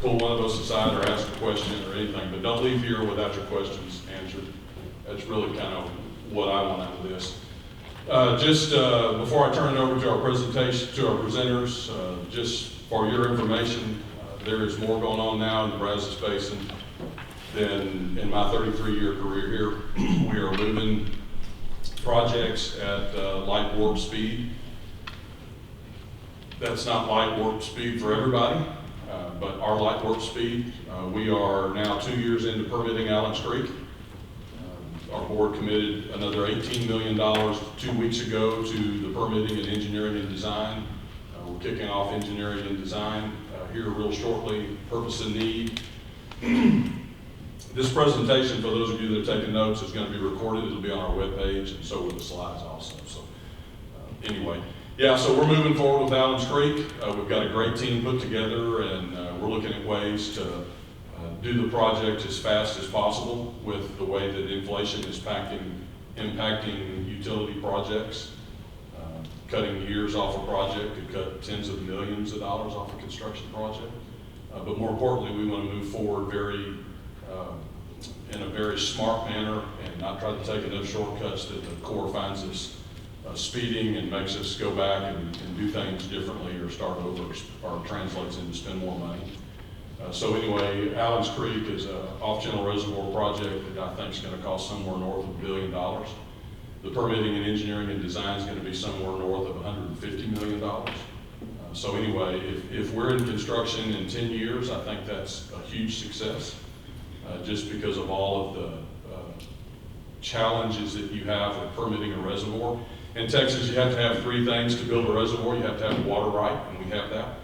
pull one of us aside or ask a question or anything, but don't leave here without your questions answered. That's really kind of what I want out of this. Before I turn it over to our presentation, to our presenters, just for your information, there is more going on now in the Brazos Basin than in my 33-year career here. We are moving projects at light warp speed. That's not light warp speed for everybody, but our light warp speed. We are now 2 years into permitting Allen's Creek. Our board committed another $18 million 2 weeks ago to the permitting and engineering and design. We're kicking off engineering and design here real shortly, purpose and need. This presentation, for those of you that are taking notes, is going to be recorded. It'll be on our webpage, and so will the slides also. So anyway, yeah, so we're moving forward with Allen's Creek. We've got a great team put together, and we're looking at ways to do the project as fast as possible with the way that inflation is impacting utility projects. Cutting years off a project could cut tens of millions of dollars off a construction project. But more importantly, we want to move forward in a very smart manner and not try to take enough shortcuts that the Corps finds us speeding and makes us go back and do things differently or start over or translates into spend more money. So anyway, Allen's Creek is an off-channel reservoir project that I think is going to cost somewhere north of $1 billion. The permitting and engineering and design is going to be somewhere north of $150 million. So anyway, if we're in construction in 10 years, I think that's a huge success, just because of all of the challenges that you have with permitting a reservoir. In Texas, you have to have 3 things to build a reservoir. You have to have water right, and we have that.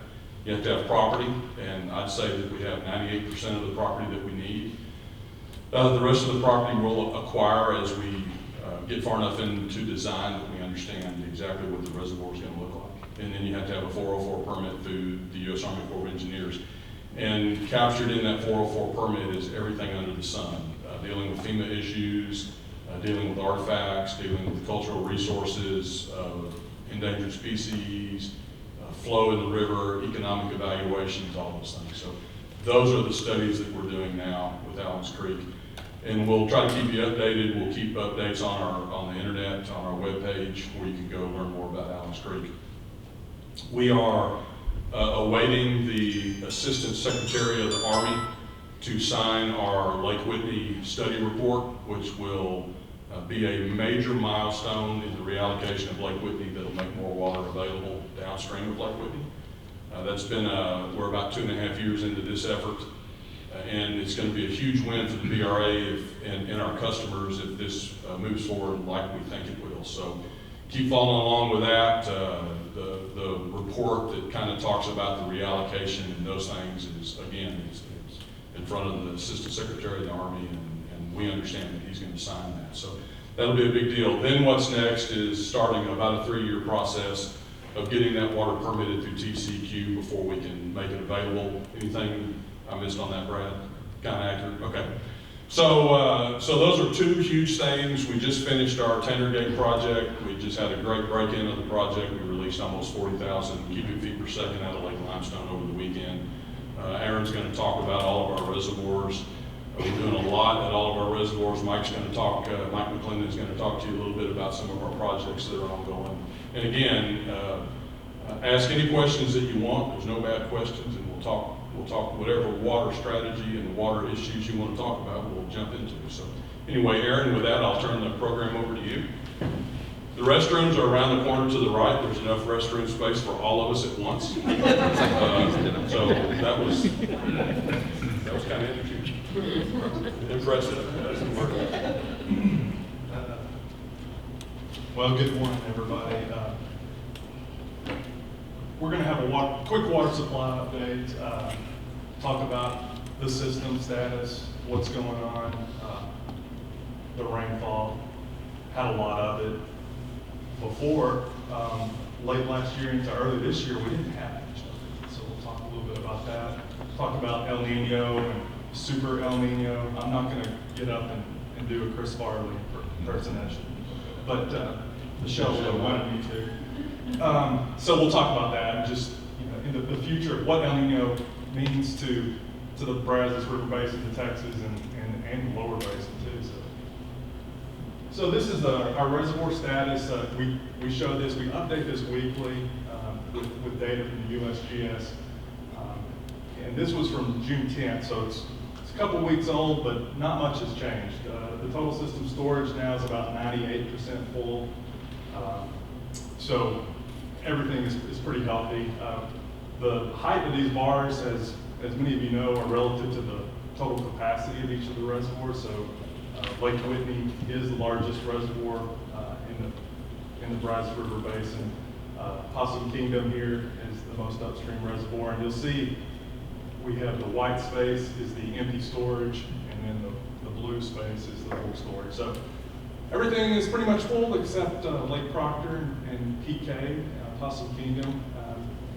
You have to have property, and I'd say that we have 98% of the property that we need. The rest of the property we'll acquire as we get far enough into design that we understand exactly what the reservoir is going to look like. And then you have to have a 404 permit through the U.S. Army Corps of Engineers. And captured in that 404 permit is everything under the sun, dealing with FEMA issues, dealing with artifacts, dealing with cultural resources, endangered species, flow in the river, economic evaluations, all those things. So those are the studies that we're doing now with Allen's Creek. And we'll try to keep you updated. We'll keep updates on the internet, on our webpage, where you can go learn more about Allen's Creek. We are awaiting the Assistant Secretary of the Army to sign our Lake Whitney study report, which will be a major milestone in the reallocation of Lake Whitney that'll make more water available downstream of Lake Whitney. That's been, we're about 2.5 years into this effort, and it's going to be a huge win for the BRA and our customers if this moves forward like we think it will. So keep following along with that. The report that kind of talks about the reallocation and those things is, again, is in front of the Assistant Secretary of the Army, and we understand that he's going to sign that. So that'll be a big deal. Then what's next is starting about a 3-year process of getting that water permitted through TCQ before we can make it available. Anything I missed on that, Brad? Kind of accurate? Okay. So those are 2 huge things. We just finished our Tanner Gate project. We just had a great break-in of the project. We released almost 40,000 cubic feet per second out of Lake Limestone over the weekend. Aaron's going to talk about all of our reservoirs. We're doing a lot at all of our reservoirs. Mike McClendon is going to talk to you a little bit about some of our projects that are ongoing. And again, ask any questions that you want. There's no bad questions, and we'll talk whatever water strategy and water issues you want to talk about, we'll jump into. So anyway, Aaron, with that, I'll turn the program over to you. The restrooms are around the corner to the right. There's enough restroom space for all of us at once. So that was kind of interesting. Impressive. Well, good morning, everybody. We're going to have a quick water supply update, talk about the system status, what's going on, the rainfall, had a lot of it. Before, late last year into early this year, we didn't have much of it. So we'll talk a little bit about that. Talk about El Nino and Super El Nino. I'm not going to get up and do a Chris Farley impersonation, but Michelle really wanted me to. So we'll talk about that, just in the future, what El Nino means to to the Brazos River Basin to Texas and the lower basin too. So this is our reservoir status. We show this, we update this weekly with data from the USGS. And this was from June 10th, so it's a couple weeks old, but not much has changed. The total system storage now is about 98% full. So everything is pretty healthy. The height of these bars, as many of you know, are relative to the total capacity of each of the reservoirs. So Lake Whitney is the largest reservoir in the Brazos River Basin. Possum Kingdom here is the most upstream reservoir, and you'll see we have the white space is the empty storage, and then the blue space is the full storage. So everything is pretty much full except Lake Proctor and PK, Possum Kingdom,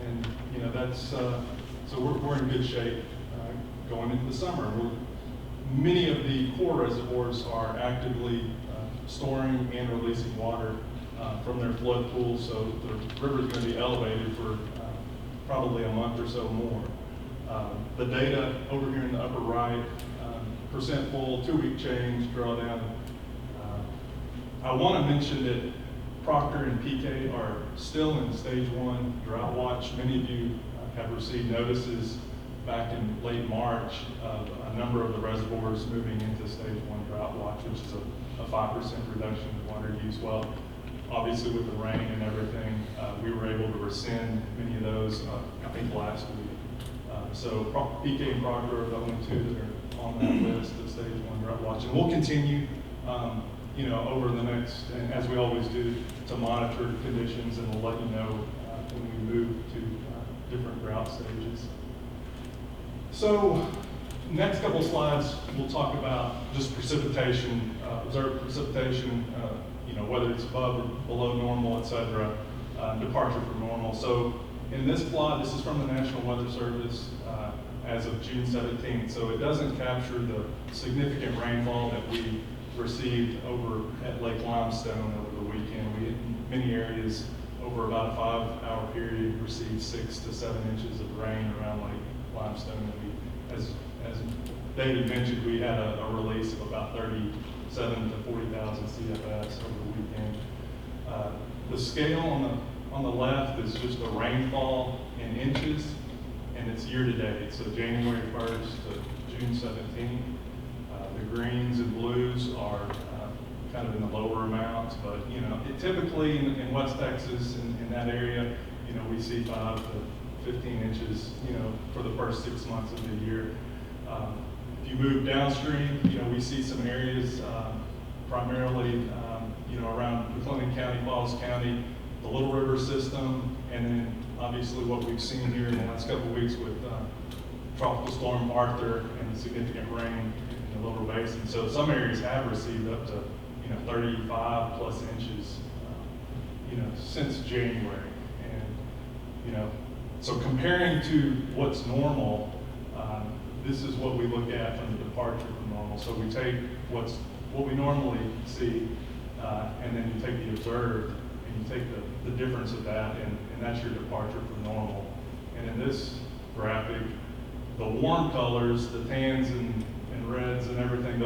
and you know that's so we're in good shape going into the summer. Many of the core reservoirs are actively storing and releasing water from their flood pools, so the river is going to be elevated for probably a month or so more. The data over here in the upper right, percent full, 2-week change, drawdown. I want to mention that Proctor and PK are still in stage 1 drought watch. Many of you have received notices back in late March of a number of the reservoirs moving into stage 1 drought watch, which is a 5% reduction in water use. Well, obviously with the rain and everything, we were able to rescind many of those, I think last week. So PK and Proctor are the only two that are on that list of stage 1 drought watch. And we'll continue, over the next, and as we always do, to monitor conditions, and we'll let you know when we move to different drought stages. So next couple slides, we'll talk about just precipitation, observed precipitation, whether it's above or below normal, et cetera, departure from normal. So in this plot, this is from the National Weather Service as of June 17th. So it doesn't capture the significant rainfall that we received over at Lake Limestone over the weekend. We, in many areas, over about a 5-hour period, received 6 to 7 inches of rain around Lake Limestone. And as David mentioned, we had a release of about 37 to 40,000 CFS over the weekend. The scale on the left is just the rainfall in inches, and it's year to date, so January 1st to June 17th. The greens and blues are kind of in the lower amounts, but typically in West Texas, in that area, we see 5 to 15 inches, for the first 6 months of the year. If you move downstream, we see some areas, primarily, around McLennan County, Falls County, the Little River system, and then obviously what we've seen here in the last couple of weeks with Tropical Storm Arthur and the significant rain in the Lower Basin. So some areas have received up to 35 plus inches, since January. And so comparing to what's normal, this is what we look at from the departure from normal. So we take what we normally see, and then you take the observed, and you take the difference of that, and that's your departure from normal. And in this graphic, the warm colors, the tans and reds and everything,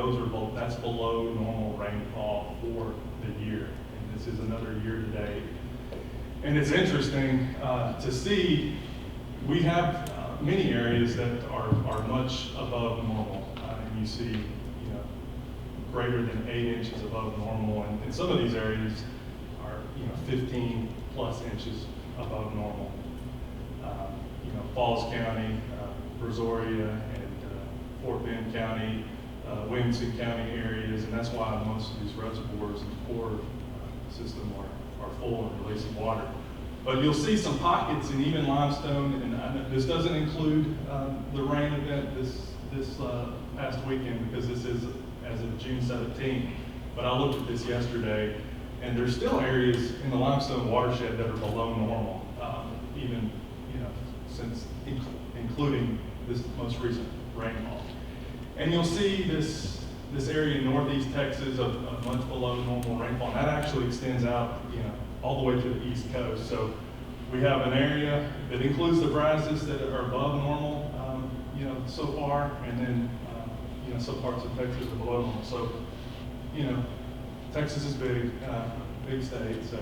that's below normal rainfall for the year. And this is another year to date. And it's interesting to see we have many areas that are much above normal. And you see, greater than 8 inches above normal. And some of these areas are, 15 plus inches above normal. Falls County, Brazoria, and Fort Bend County, Williamson County areas, and that's why most of these reservoirs in the core system are full and releasing water. But you'll see some pockets in even limestone, and this doesn't include the rain event this past weekend, because this is as of June 17th. But I looked at this yesterday, and there's still areas in the limestone watershed that are below normal, even since including this most recent rainfall. And you'll see this area in northeast Texas of much below normal rainfall, and that actually extends out all the way to the east coast. So we have an area that includes the Brazos that are above normal so far, and then, some parts of Texas are below normal. So, Texas is big, big state, so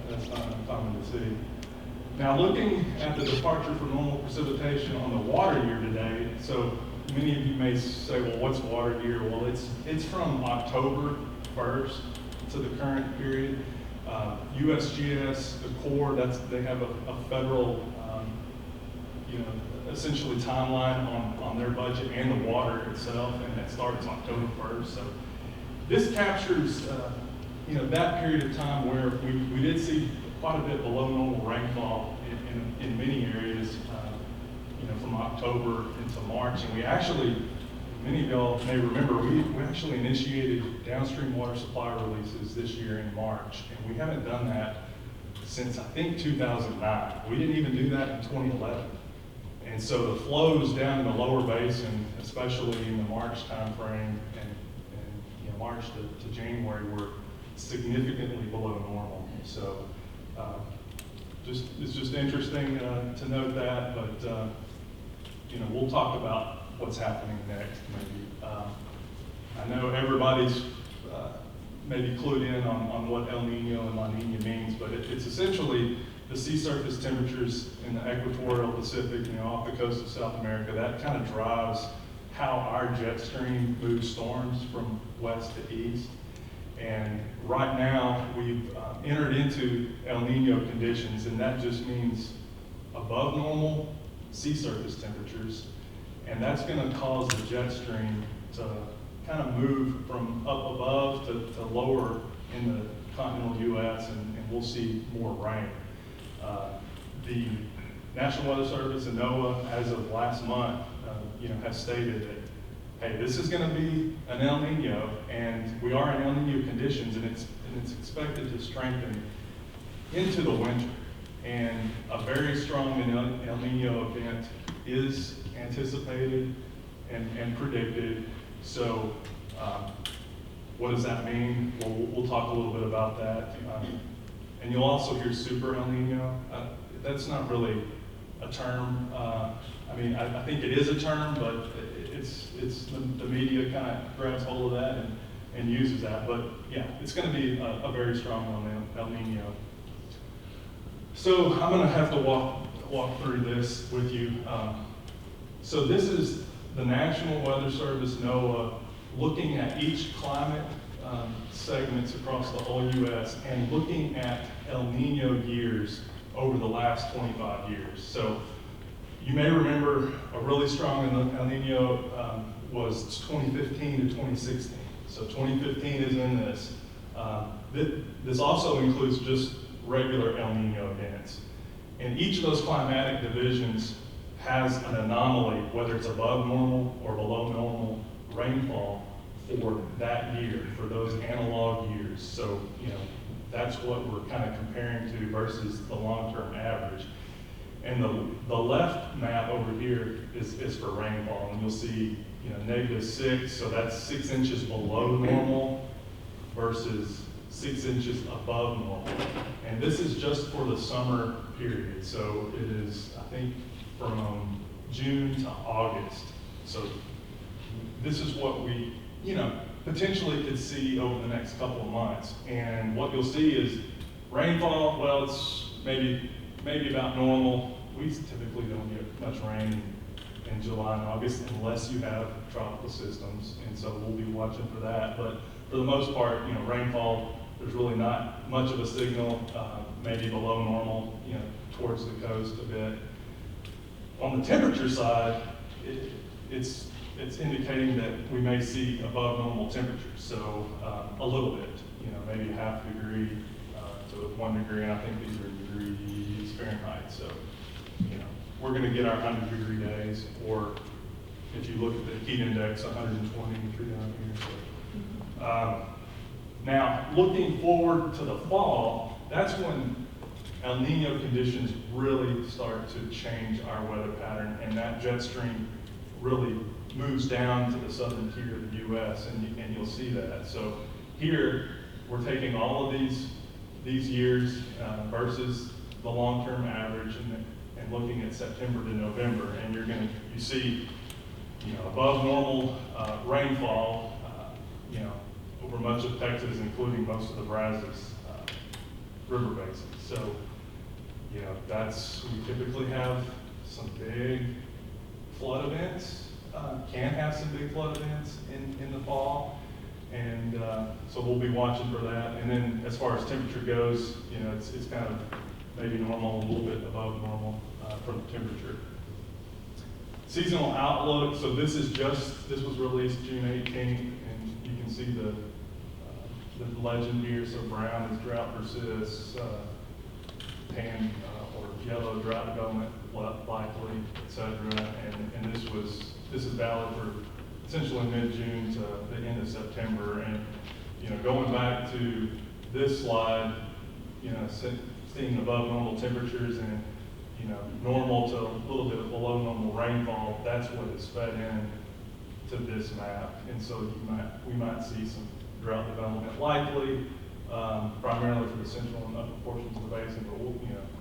that's not uncommon to see. Now, looking at the departure for normal precipitation on the water year today, so many of you may say, well, what's water year? Well, it's from October 1st to the current period. USGS, the Corps, they have a federal, essentially timeline on their budget and the water itself, and that starts October 1st. So this captures, that period of time where we did see quite a bit below normal rainfall in many areas, from October into March. And we actually, many of y'all may remember, we actually initiated downstream water supply releases this year in March. And we haven't done that since, I think, 2009. We didn't even do that in 2011. And so the flows down in the lower basin, especially in the March timeframe and March to January, were significantly below normal. So it's just interesting to note that, but we'll talk about what's happening next maybe. I know everybody's maybe clued in on what El Nino and La Nina means, but it's essentially the sea surface temperatures in the equatorial Pacific, off the coast of South America. That kind of drives how our jet stream moves storms from west to east. And right now, we've entered into El Nino conditions, and that just means above normal sea surface temperatures. And that's going to cause the jet stream to kind of move from up above to lower in the continental U.S., and we'll see more rain. The National Weather Service and NOAA, as of last month, has stated that, hey, this is going to be an El Nino, and we are in El Nino conditions, and it's expected to strengthen into the winter. And a very strong El Nino event is anticipated and predicted. So, what does that mean? Well, we'll talk a little bit about that. And you'll also hear super El Nino. That's not really a term. I think it is a term, but it's the media kind of grabs hold of that and uses that. But yeah, it's going to be a very strong El Nino. So I'm going to have to walk through this with you. So this is the National Weather Service, NOAA, looking at each climate segments across the whole U.S. and looking at El Nino years over the last 25 years. So you may remember a really strong El Nino was 2015 to 2016. So 2015 is in this. This also includes just regular El Nino events. And each of those climatic divisions has an anomaly, whether it's above normal or below normal rainfall for that year, for those analog years. So, that's what we're kind of comparing to versus the long-term average. And the left map over here is for rainfall, and you'll see, -6, so that's 6 inches below normal versus 6 inches above normal. And this is just for the summer period. So it is, I think, from June to August. So this is what we, potentially could see over the next couple of months. And what you'll see is rainfall, well, it's maybe about normal. We typically don't get much rain in July and August unless you have tropical systems. And so we'll be watching for that. But for the most part, rainfall, there's really not much of a signal, maybe below normal, towards the coast a bit. On the temperature side, it's indicating that we may see above normal temperatures. So a little bit, maybe 0.5 degree to 1 degree, and I think these are degrees Fahrenheit. So, we're going to get our 100-degree days, or if you look at the heat index, 120 down here. So, now, looking forward to the fall, that's when El Nino conditions really start to change our weather pattern, and that jet stream really moves down to the southern tier of the U.S., and you'll see that. So here, we're taking all of these years versus the long-term average, and and looking at September to November, and you see, above normal rainfall, over much of Texas, including most of the Brazos river basin. So, we typically have some big flood events, can have some big flood events in the fall. And so we'll be watching for that. And then as far as temperature goes, it's kind of maybe normal, a little bit above normal for the temperature. Seasonal outlook, so this was released June 18th, and you can see the legend here. So brown is drought persists, tan or yellow drought development likely, etc. And this is valid for essentially mid-June to the end of September. And going back to this slide, seeing above normal temperatures and normal to a little bit below normal rainfall, that's what is fed in to this map. And so we might see some drought development likely, primarily for the central and upper portions of the basin, but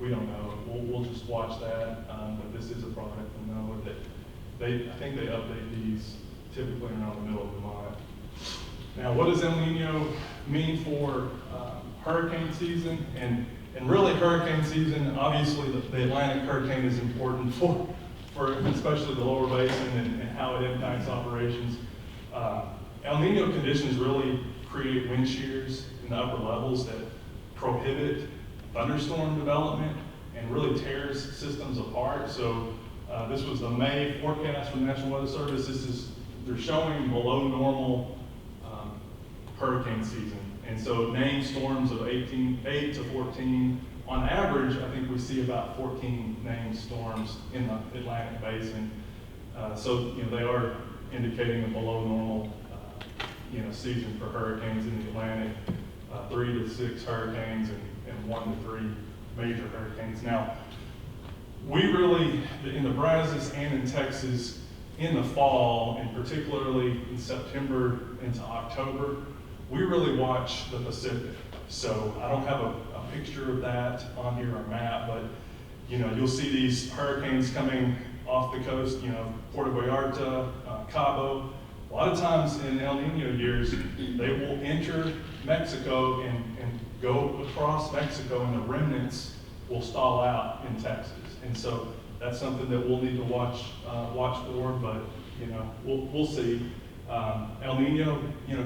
we don't know. We'll just watch that. But this is a product from NOAA that I think they update these typically around the middle of the month. Now, what does El Nino mean for hurricane season? And really, hurricane season, obviously the Atlantic hurricane is important for especially the lower basin and how it impacts operations. El Nino conditions really create wind shears in the upper levels that prohibit thunderstorm development and really tears systems apart. So this was the May forecast from the National Weather Service. They're showing below normal hurricane season. And so named storms of 8 to 14. On average, I think we see about 14 named storms in the Atlantic Basin. So they are indicating a below normal season for hurricanes in the Atlantic, 3 to 6 hurricanes and 1 to 3 major hurricanes. Now, we really, in the Brazos and in Texas, in the fall, and particularly in September into October, we really watch the Pacific. So I don't have a picture of that on here on a map, but you'll see these hurricanes coming off the coast, Puerto Vallarta, Cabo. A lot of times in El Nino years, they will enter Mexico and go across Mexico, and the remnants will stall out in Texas. And so that's something that we'll need to watch for, but we'll see. El Nino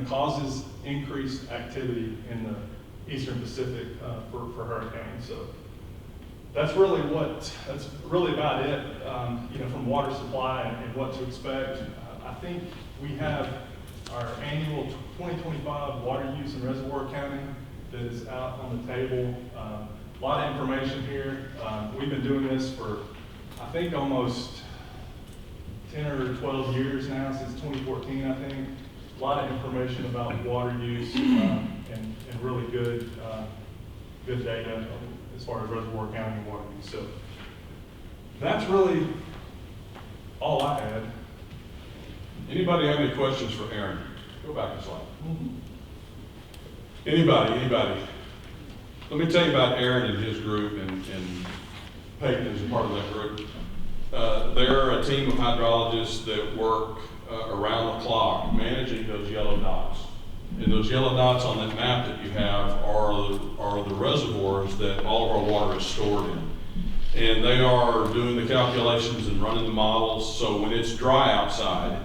causes increased activity in the Eastern Pacific for hurricanes. So that's really about it. From water supply and what to expect. I think we have our annual 2025 water use and reservoir counting that is out on the table. A lot of information here. We've been doing this for, I think, almost 10 or 12 years now, since 2014, I think. A lot of information about water use and really good data as far as reservoir counting and water use. So that's really all I had. Anybody have any questions for Aaron? Go back a slide. Anybody? Let me tell you about Aaron and his group, and Peyton is a part of that group. They're a team of hydrologists that work around the clock managing those yellow dots. And those yellow dots on that map that you have are the reservoirs that all of our water is stored in. And they are doing the calculations and running the models. So when it's dry outside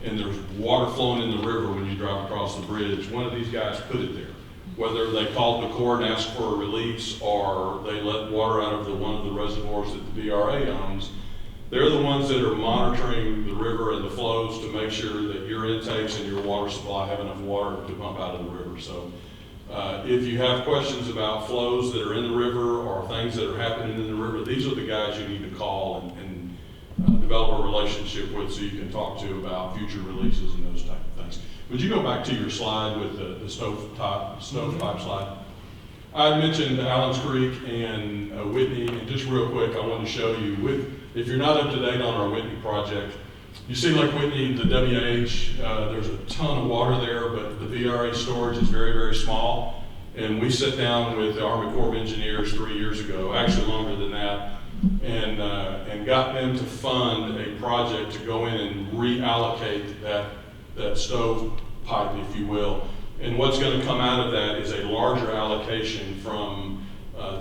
and there's water flowing in the river when you drive across the bridge, one of these guys put it there. Whether they called the Corps and asked for a release, or they let water out of one of the reservoirs that the BRA owns, they're the ones that are monitoring the river and the flows to make sure that your intakes and your water supply have enough water to pump out of the river. So if you have questions about flows that are in the river or things that are happening in the river, these are the guys you need to call and develop a relationship with, so you can talk to about future releases and those type of things. Would you go back to your slide with the stovepipe slide? I mentioned Allen's Creek and Whitney, and just real quick, I wanted to show you, if you're not up to date on our Whitney project, you see Lake Whitney, the WH, there's a ton of water there, but the VRA storage is very, very small. And we sat down with the Army Corps of Engineers 3 years ago, actually longer than that, and got them to fund a project to go in and reallocate that stove pipe, if you will. And what's going to come out of that is a larger allocation from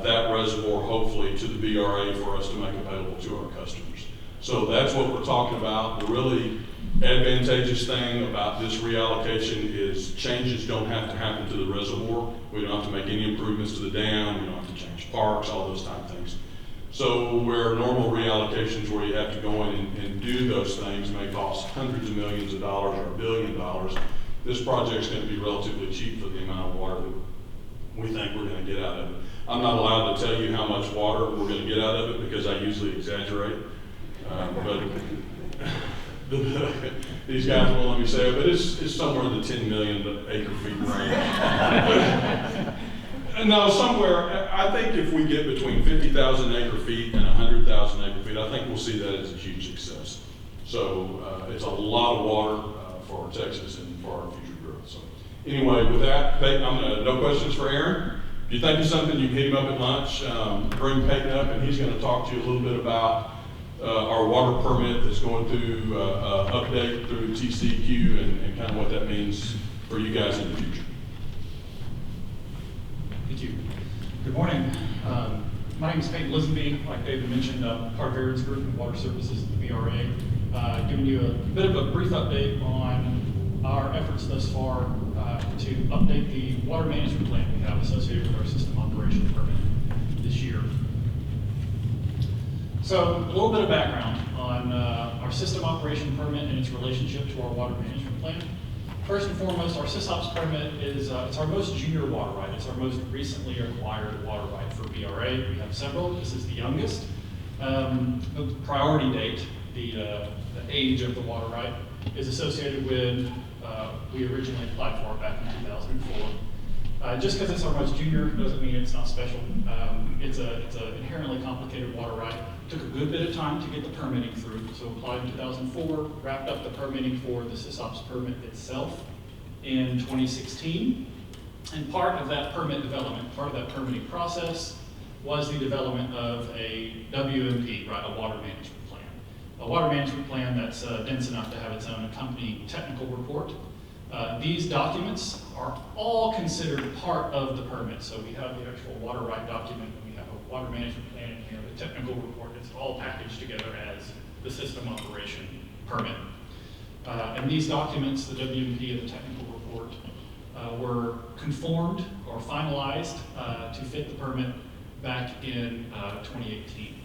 that reservoir, hopefully, to the BRA for us to make available to our customers. So that's what we're talking about. The really advantageous thing about this reallocation is changes don't have to happen to the reservoir. We don't have to make any improvements to the dam. We don't have to change parks, all those type of things. So where normal reallocations where you have to go in and do those things may cost hundreds of millions of dollars or $1 billion, this project is going to be relatively cheap for the amount of water that we think we're going to get out of it. I'm not allowed to tell you how much water we're going to get out of it because I usually exaggerate. But these guys won't let me say it, but it's somewhere in the 10 million acre feet range. No, somewhere, I think if we get between 50,000 acre feet and 100,000 acre feet, I think we'll see that as a huge success. So it's a lot of water for Texas and for our future growth. So anyway, with that, no questions for Aaron. If you think of something, you can hit him up at lunch. Bring Peyton up, and he's going to talk to you a little bit about our water permit that's going through update through TCQ and kind of what that means for you guys in the future. Thank you. Good morning. My name is Peyton Lisenby. Like David mentioned, part of Aaron's group in Water Services at the BRA. Giving you a bit of a brief update on our efforts thus far to update the water management plan we have associated with our system operation permit this year. So a little bit of background on our system operation permit and its relationship to our water management plan. First and foremost, our SysOps permit is it's our most junior water right. It's our most recently acquired water right for BRA. We have several. This is the youngest. The priority date, the age of the water right, is associated with we originally applied for it back in 2004. Just because it's our most junior doesn't mean it's not special. It's an inherently complicated water right. Took a good bit of time to get the permitting through. So applied in 2004, wrapped up the permitting for the SysOps permit itself in 2016. And part of that permit development, part of that permitting process was the development of a WMP, right, a water management plan. A water management plan that's dense enough to have its own accompanying technical report. These documents are all considered part of the permit. So we have the actual water right document, and we have a water management plan, and we have a technical report. It's all packaged together as the system operation permit. And these documents, the WMP and the technical report, were conformed or finalized to fit the permit back in 2018.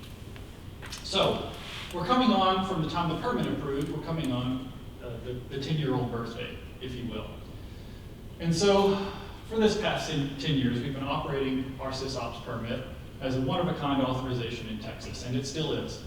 So we're coming on, from the time the permit approved, we're coming on the 10-year-old birthday, if you will. And so for this past 10 years, we've been operating our SysOps permit as a one-of-a-kind authorization in Texas, and it still is.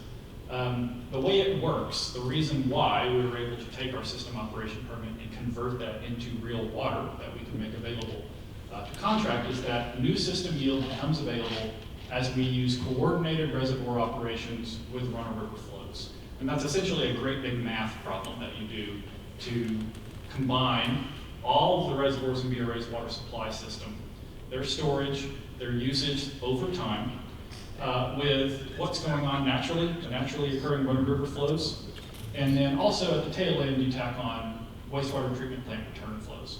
The way it works, the reason why we were able to take our system operation permit and convert that into real water that we can make available to contract is that new system yield becomes available as we use coordinated reservoir operations with run-of-river flows. And that's essentially a great big math problem that you do to combine all of the reservoirs in BRA's water supply system, their storage, their usage over time, with what's going on naturally, the naturally occurring run-of-river flows, and then also at the tail end you tack on wastewater treatment plant return flows.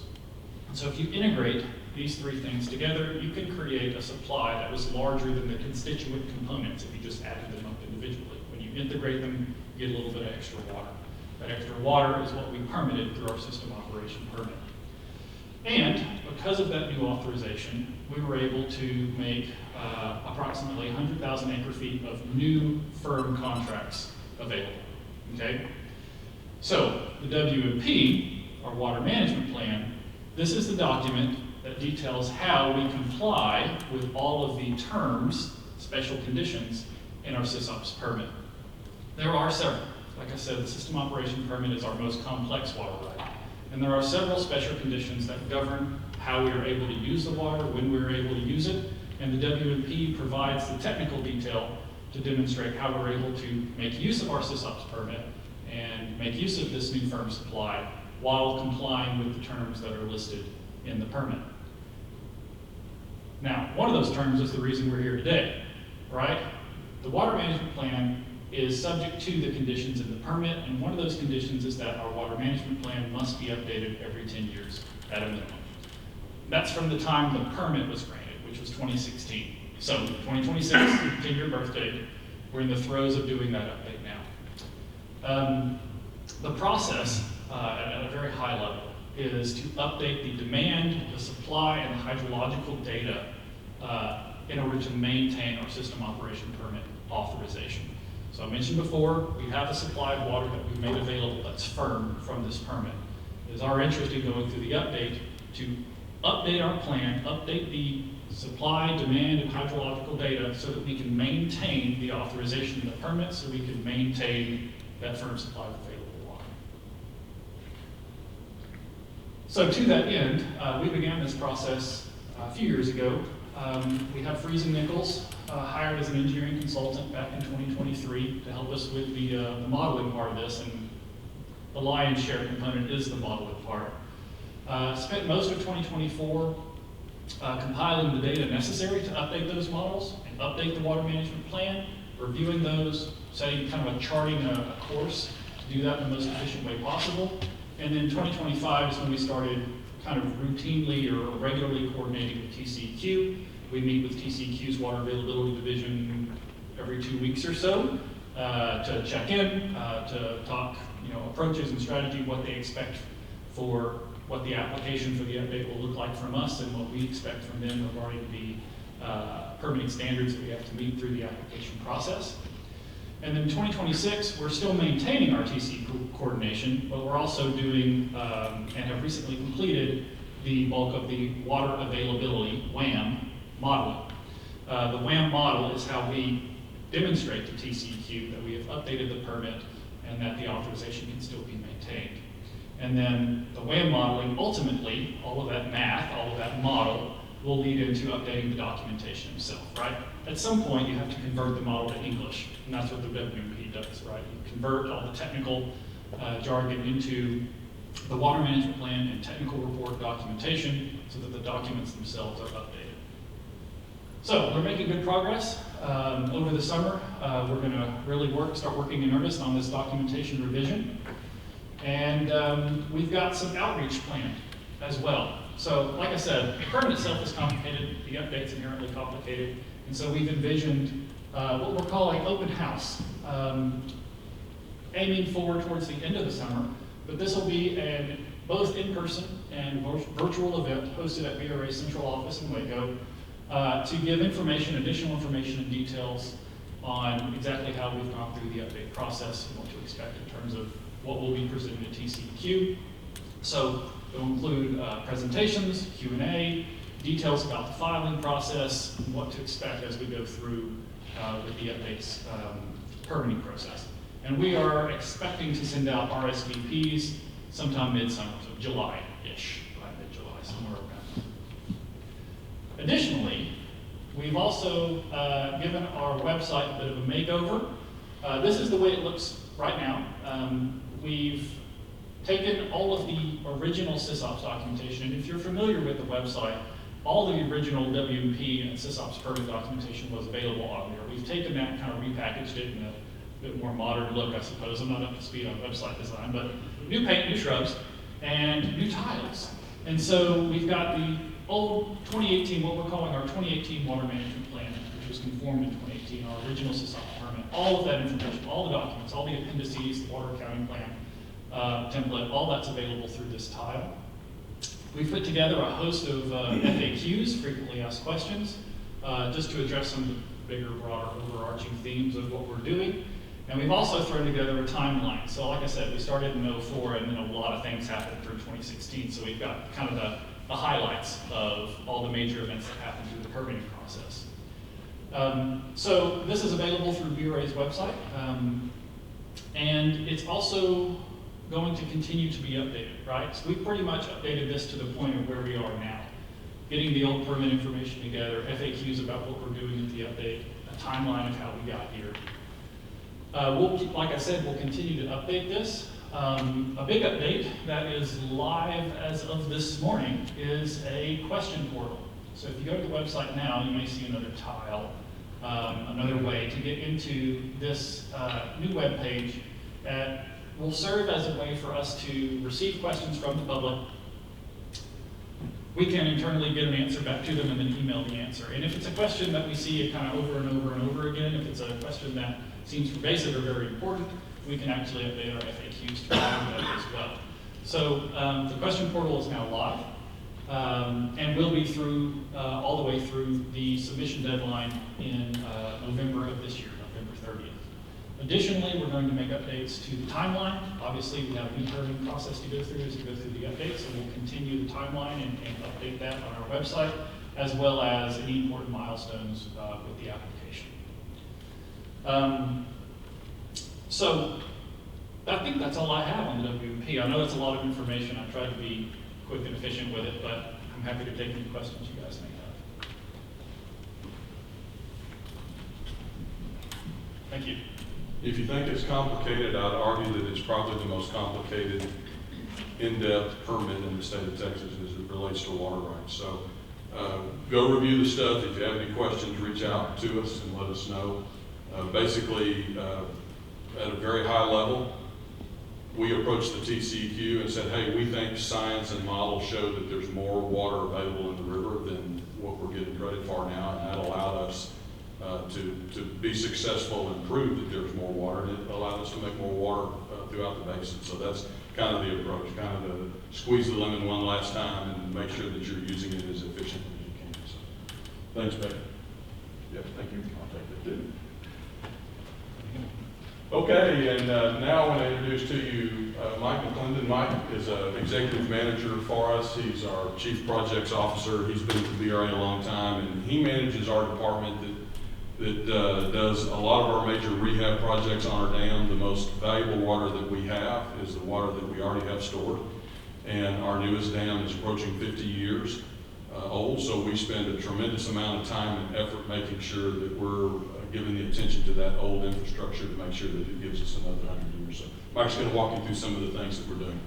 And so if you integrate these three things together, you can create a supply that was larger than the constituent components if you just added them up individually. When you integrate them, you get a little bit of extra water. That extra water is what we permitted through our system operation permit. And because of that new authorization, we were able to make approximately 100,000 acre feet of new firm contracts available, okay? So the WMP, our water management plan, this is the document that details how we comply with all of the terms, special conditions, in our SysOps permit. There are several. Like I said, the system operation permit is our most complex water right. And there are several special conditions that govern how we are able to use the water, when we are able to use it, and the WMP provides the technical detail to demonstrate how we're able to make use of our SysOps permit and make use of this new firm supply while complying with the terms that are listed in the permit. Now, one of those terms is the reason we're here today, right? The water management plan is subject to the conditions in the permit, and one of those conditions is that our water management plan must be updated every 10 years at a minimum. That's from the time the permit was granted, which was 2016. So 2026, 10-year birthday, we're in the throes of doing that update now. The process, at a very high level, is to update the demand, the supply, and the hydrological data in order to maintain our system operation permit authorization. So I mentioned before, we have a supply of water that we've made available that's firm from this permit. It is our interest in going through the update to update our plan, update the supply, demand, and hydrological data so that we can maintain the authorization of the permit, so we can maintain that firm supply of available water. So to that end, we began this process a few years ago. We had Freeze & Nichols hired as an engineering consultant back in 2023 to help us with the modeling part of this, and the lion's share component is the modeling part. Spent most of 2024 compiling the data necessary to update those models and update the water management plan, reviewing those, setting kind of a charting a course to do that in the most efficient way possible. And then 2025 is when we started kind of routinely or regularly coordinating with TCEQ. We meet with TCEQ's Water Availability Division every 2 weeks or so to check in, to talk, approaches and strategy, what they expect for what the application for the update will look like from us and what we expect from them regarding the permitting standards that we have to meet through the application process. And then 2026, we're still maintaining our TC coordination, but we're also doing and have recently completed the bulk of the water availability, WAM, modeling. The WAM model is how we demonstrate to TCEQ that we have updated the permit and that the authorization can still be maintained. And then the WAM modeling, ultimately, all of that math, all of that model, will lead into updating the documentation itself, right? At some point, you have to convert the model to English, and that's what the WMP does, right? You convert all the technical jargon into the water management plan and technical report documentation so that the documents themselves are updated. So we're making good progress. Over the summer, we're gonna really start working in earnest on this documentation revision. And we've got some outreach planned as well. So like I said, the permit itself is complicated, the update's inherently complicated, and so we've envisioned what we're calling open house, aiming forward towards the end of the summer, but this will be an both in-person and virtual event hosted at VRA Central Office in Waco to give additional information and details on exactly how we've gone through the update process and what to expect in terms of what will be presented at TCEQ. So it will include presentations, Q&A, details about the filing process, and what to expect as we go through with the updates permitting process. And we are expecting to send out RSVPs sometime midsummer, so July-ish, mid-July, somewhere around. Additionally, we've also given our website a bit of a makeover. This is the way it looks right now. We've taken all of the original SysOps documentation, and if you're familiar with the website, all the original WMP and SysOps permit documentation was available on there. We've taken that and kind of repackaged it in a bit more modern look, I suppose. I'm not up to speed on website design, but new paint, new shrubs, and new tiles. And so we've got the old 2018, what we're calling our 2018 water management plan, which was conformed in 2018, our original SysOps permit. All of that information, all the documents, all the appendices, the water accounting plan, template, all that's available through this tile. We've put together a host of FAQs, frequently asked questions, just to address some of the bigger, broader, overarching themes of what we're doing. And we've also thrown together a timeline. So like I said, we started in 2004, and then a lot of things happened through 2016. So we've got kind of the highlights of all the major events that happened through the permitting process. So this is available through VRA's website. And it's also going to continue to be updated, right? So we've pretty much updated this to the point of where we are now. Getting the old permit information together, FAQs about what we're doing with the update, a timeline of how we got here. Like I said, we'll continue to update this. A big update that is live as of this morning is a question portal. So if you go to the website now, you may see another tile. another way to get into this new web page that will serve as a way for us to receive questions from the public. We can internally get an answer back to them and then email the answer. And if it's a question that we see it kind of over and over and over again, if it's a question that seems pervasive or very important, we can actually update our FAQs to provide that as well. So the question portal is now live and will be through all the way through the submission deadline in November of this year, November 30th. Additionally, we're going to make updates to the timeline. Obviously, we have a new permitting process to go through as we go through the updates, so we'll continue the timeline and update that on our website, as well as any important milestones with the application. So I think that's all I have on the WMP. I know that's a lot of information. I tried to be quick and efficient with it, but I'm happy to take any questions you guys may have. Thank you. If you think it's complicated, I'd argue that it's probably the most complicated, in-depth permit in the state of Texas as it relates to water rights. So go review the stuff. If you have any questions, reach out to us and let us know. Basically, at a very high level, we approached the TCEQ and said, hey, we think science and models show that there's more water available in the river than what we're getting credit for now, and that allowed us to be successful and prove that there's more water, and it allowed us to make more water throughout the basin. So that's kind of the approach, kind of to squeeze the lemon one last time and make sure that you're using it as efficiently as you can. So, thanks, Becky. Yep, thank you. I'll take that too. Okay, and now I want to introduce to you Mike McClendon. Mike is an executive manager for us. He's our chief projects officer. He's been with the BRA a long time, and he manages our department that does a lot of our major rehab projects on our dam. The most valuable water that we have is the water that we already have stored, and our newest dam is approaching 50 years old, so we spend a tremendous amount of time and effort making sure that we're giving the attention to that old infrastructure to make sure that it gives us another 100 years. So Mike's going to walk you through some of the things that we're doing.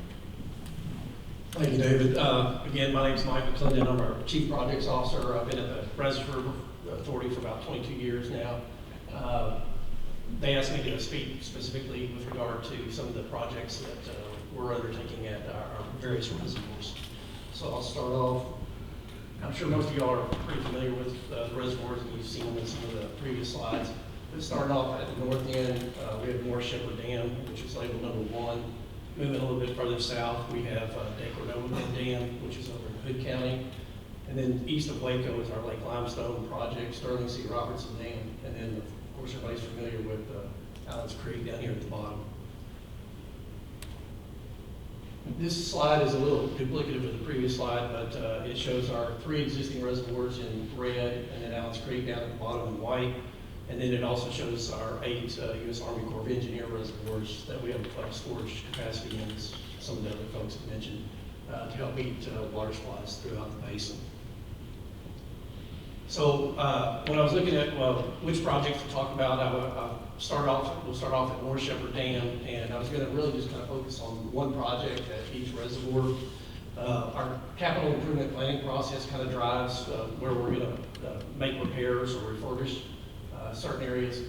Thank you, David. Again, my name is Mike McClendon. I'm our Chief Projects Officer. I've been at the Reservoir Authority for about 22 years now. They asked me to speak specifically with regard to some of the projects that we're undertaking at our various reservoirs. So I'll start off. I'm sure most of y'all are pretty familiar with the reservoirs, and you've seen them in some of the previous slides. But starting off at the north end, we have North Shepherd Dam, which is labeled number 1. Moving a little bit further south, we have Cordova Dam, which is over in Hood County. And then east of Waco is our Lake Limestone project, Sterling C. Robertson Dam. And then, of course, everybody's familiar with Allen's Creek down here at the bottom. This slide is a little duplicative of the previous slide, but it shows our 3 existing reservoirs in red, and then Allen's Creek down at the bottom in white. And then it also shows our 8 U.S. Army Corps of Engineer reservoirs that we have storage capacity in, as some of the other folks have mentioned, to help meet water supplies throughout the basin. So when I was looking at which projects to talk about, we'll start off at North Shepherd Dam, and I was going to really just kind of focus on one project at each reservoir. Our capital improvement planning process kind of drives where we're going to make repairs or refurbish certain areas.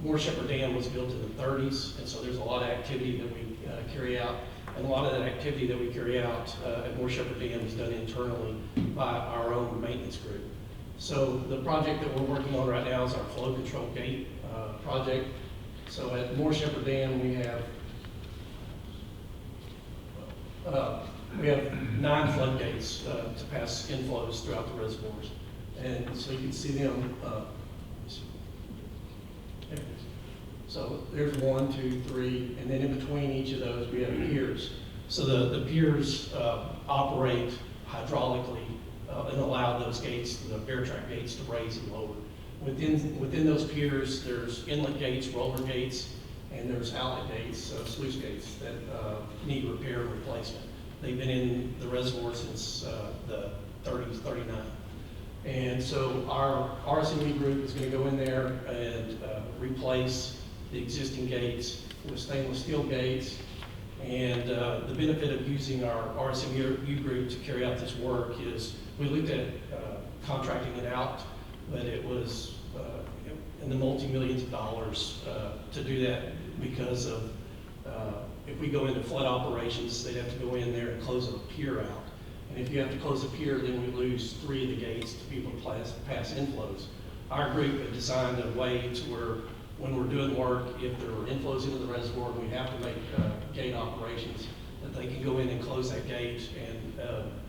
North Shepherd Dam was built in the 30s, and so there's a lot of activity that we carry out. And a lot of that activity that we carry out at North Shepherd Dam is done internally by our own maintenance group. So the project that we're working on right now is our flow control gate project. So at North Shepherd Dam, we have 9 floodgates to pass inflows throughout the reservoirs. And so you can see them. There it is. So there's 1, 2, 3, and then in between each of those we have piers. So the piers operate hydraulically and allow those gates, the bear trap gates, to raise and lower. Within those piers, there's inlet gates, roller gates, and there's outlet gates, sluice gates that need repair and replacement. They've been in the reservoir since the 30s, 39. And so our RSME group is going to go in there and replace the existing gates with stainless steel gates. And the benefit of using our RSMU group to carry out this work is we looked at contracting it out, but it was in the multi-millions of dollars to do that because of, if we go into flood operations, they'd have to go in there and close a pier out. And if you have to close a pier, then we lose 3 of the gates to people to pass inflows. Our group had designed a way to where when we're doing work, if there are inflows into the reservoir, we have to make gate operations, that they can go in and close that gate, and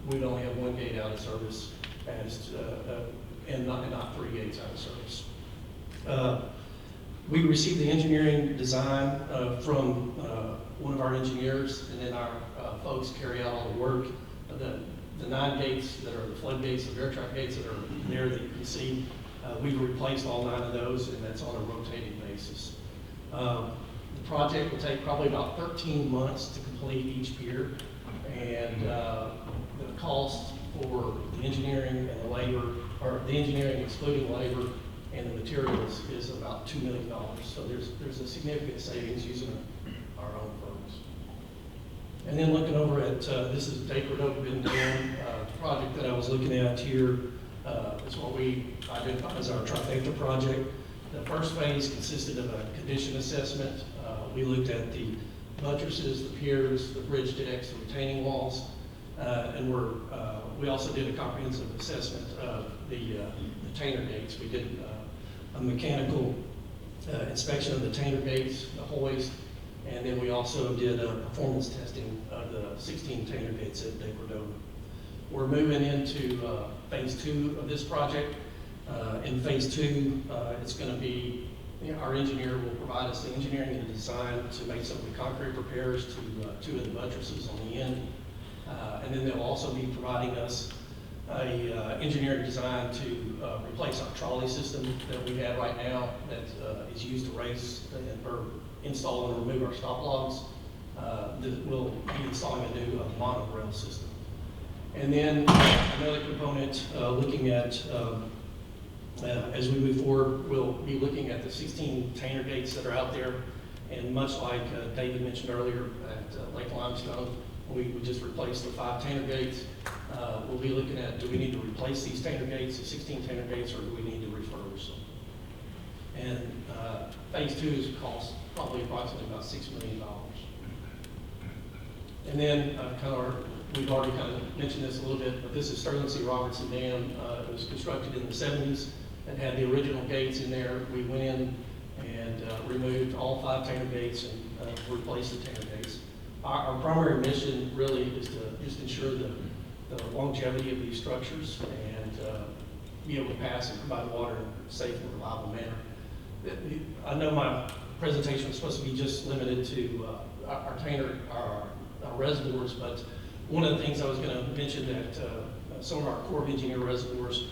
we'd only have 1 gate out of service and not 3 gates out of service. We received the engineering design from one of our engineers, and then our folks carry out all the work. The 9 gates that are the flood gates, the bear trap gates that are there that you can see, we've replaced all 9 of those, and that's on a rotating basis. The project will take probably about 13 months to complete each pier, and the cost for the engineering and the labor, or the engineering excluding labor and the materials, is about $2 million. So there's a significant savings using our own firms. And then looking over at, this is Day Cordova Bend Dam, project that I was looking at here. It's what we identified as our trifecta project. The first phase consisted of a condition assessment. We looked at the buttresses, the piers, the bridge decks, the retaining walls, and we also did a comprehensive assessment of the tainer gates. We did a mechanical inspection of the tainer gates, the hoist, and then we also did a performance testing of the 16 tainer gates at Day Cordova. We're moving into phase 2 of this project. In phase 2, it's going to be, our engineer will provide us the engineering and the design to make some of the concrete repairs to 2 of the buttresses on the end. And then they'll also be providing us a engineering design to replace our trolley system that we have right now that is used to raise or install and remove our stop logs. We'll be installing a new monorail system. And then another component, looking at, as we move forward, we'll be looking at the 16 tainer gates that are out there. And much like David mentioned earlier at Lake Limestone, we just replaced the 5 tainer gates. We'll be looking at, do we need to replace these tainer gates, the 16 tainer gates, or do we need to refurbish them? And phase 2 is cost probably approximately about $6 million. And then we've already kind of mentioned this a little bit, but this is Sterling C. Robertson Dam. It was constructed in the 70s and had the original gates in there. We went in and removed all 5 tainer gates and replaced the tainer gates. Our primary mission really is to just ensure the longevity of these structures and be able to pass and provide water in a safe and reliable manner. I know my presentation was supposed to be just limited to our reservoirs, but one of the things I was going to mention that some of our Corps of Engineer reservoirs,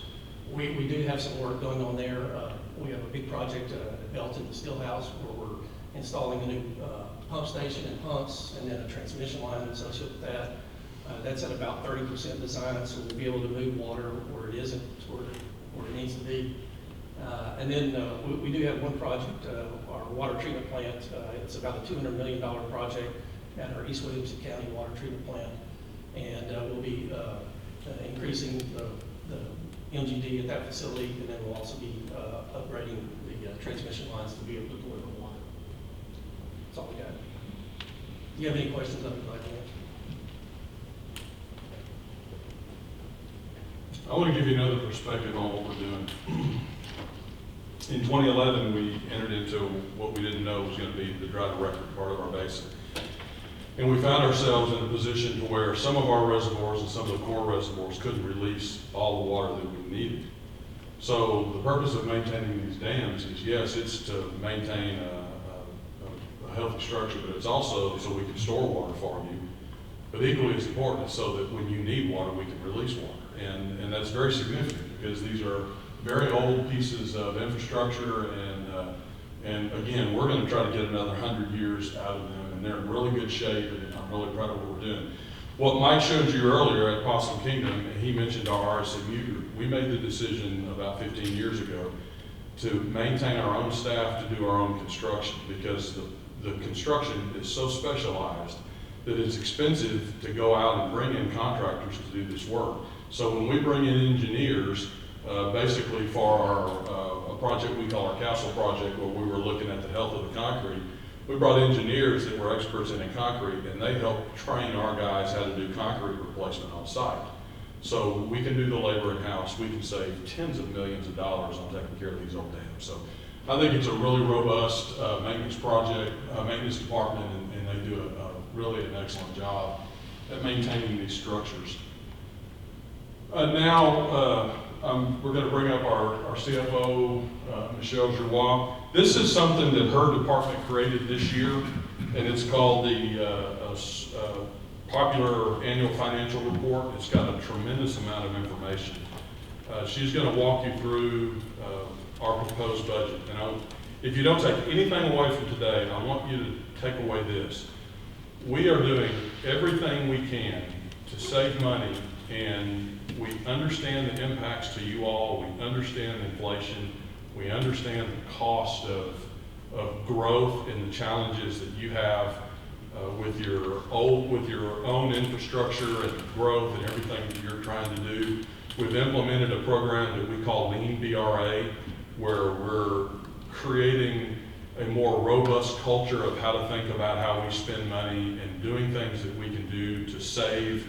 we do have some work going on there. We have a big project at Belton, the Stillhouse, where we're installing a new pump station and pumps, and then a transmission line associated with that. That's at about 30% design, so we'll be able to move water where it isn't, where it needs to be. And then we do have one project, our water treatment plant. It's about a $200 million project at our East Williamson County water treatment plant. And we'll be increasing the MGD at that facility, and then we'll also be upgrading the transmission lines to be able to deliver water. That's all we got. Do you have any questions I'd like to answer? I want to give you another perspective on what we're doing. In 2011, we entered into what we didn't know was going to be the dry to record part of our basin. And we found ourselves in a position to where some of our reservoirs and some of the core reservoirs couldn't release all the water that we needed. So the purpose of maintaining these dams is, yes, it's to maintain a healthy structure, but it's also so we can store water for you. But equally as important is so that when you need water, we can release water. And that's very significant because these are very old pieces of infrastructure, and again, we're going to try to get another 100 years out of them, and they're in really good shape, and I'm really proud of what we're doing. What Mike showed you earlier at Possum Kingdom, he mentioned our RSMU group. We made the decision about 15 years ago to maintain our own staff to do our own construction because the construction is so specialized that it's expensive to go out and bring in contractors to do this work. So when we bring in engineers, basically for a project we call our castle project, where we were looking at the health of the concrete. We brought engineers that were experts in concrete, and they helped train our guys how to do concrete replacement on site. So we can do the labor in-house. We can save tens of millions of dollars on taking care of these old dams. So I think it's a really robust maintenance project, maintenance department, and they do really an excellent job at maintaining these structures. Now, we're going to bring up our CFO, Michelle Giroir. This is something that her department created this year, and it's called the Popular Annual Financial Report. It's got a tremendous amount of information. She's going to walk you through our proposed budget. And if you don't take anything away from today, I want you to take away this. We are doing everything we can to save money, and we understand the impacts to you all. We understand inflation. We understand the cost of growth and the challenges that you have with your own infrastructure and growth and everything that you're trying to do. We've implemented a program that we call Lean BRA, where we're creating a more robust culture of how to think about how we spend money and doing things that we can do to save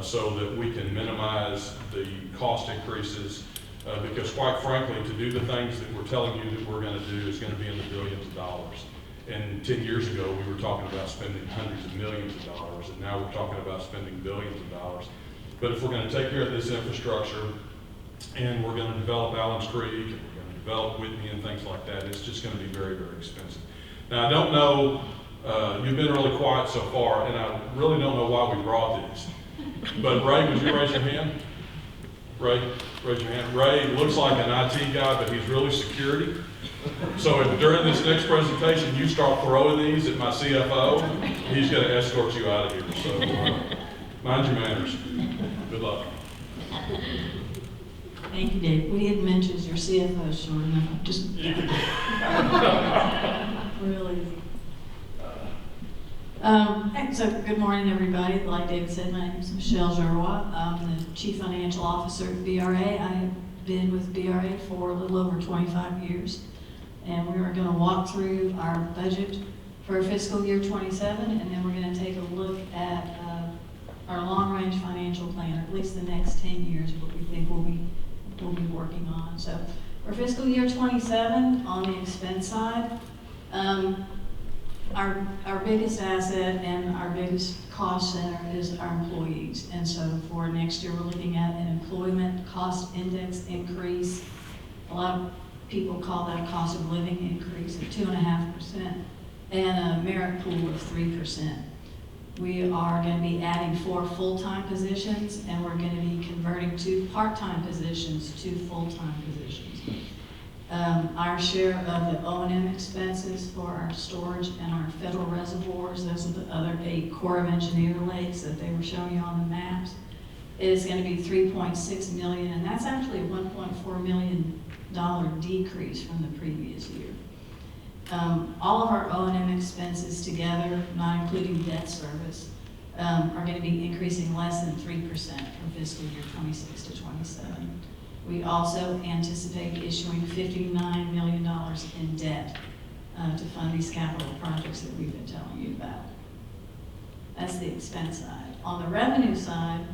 so that we can minimize the cost increases. Because quite frankly, to do the things that we're telling you that we're going to do is going to be in the billions of dollars. And 10 years ago, we were talking about spending hundreds of millions of dollars, and now we're talking about spending billions of dollars. But if we're going to take care of this infrastructure, and we're going to develop Allen's Creek, and we're going to develop Whitney and things like that, it's just going to be very, very expensive. Now, I don't know, you've been really quiet so far, and I really don't know why we brought these. But Ray, would you raise your hand? Ray, raise your hand. Ray looks like an IT guy, but he's really security. So if during this next presentation you start throwing these at my CFO, he's going to escort you out of here. So mind your manners. Good luck. Thank you, Dave. We didn't mention your CFO short enough. Just really easy. So good morning, everybody. Like David said, my name is Michelle Giroir. I'm the Chief Financial Officer at BRA. I have been with BRA for a little over 25 years. And we are going to walk through our budget for fiscal year 27, and then we're going to take a look at our long-range financial plan, or at least the next 10 years, what we think we'll be working on. So for fiscal year 27, on the expense side, our biggest asset and our biggest cost center is our employees. And so for next year, we're looking at an employment cost index increase. A lot of people call that a cost of living increase of 2.5%, and a merit pool of 3%. We are going to be adding 4 full-time positions, and we're going to be converting 2 part-time positions to full-time positions. Our share of the O&M expenses for our storage and our federal reservoirs, those are the other 8 Corps of Engineer lakes that they were showing you on the maps, is going to be $3.6 million, and that's actually a $1.4 million decrease from the previous year. All of our O&M expenses together, not including debt service, are going to be increasing less than 3% from fiscal year 26 to 27. We also anticipate issuing $59 million in debt to fund these capital projects that we've been telling you about. That's the expense side. On the revenue side,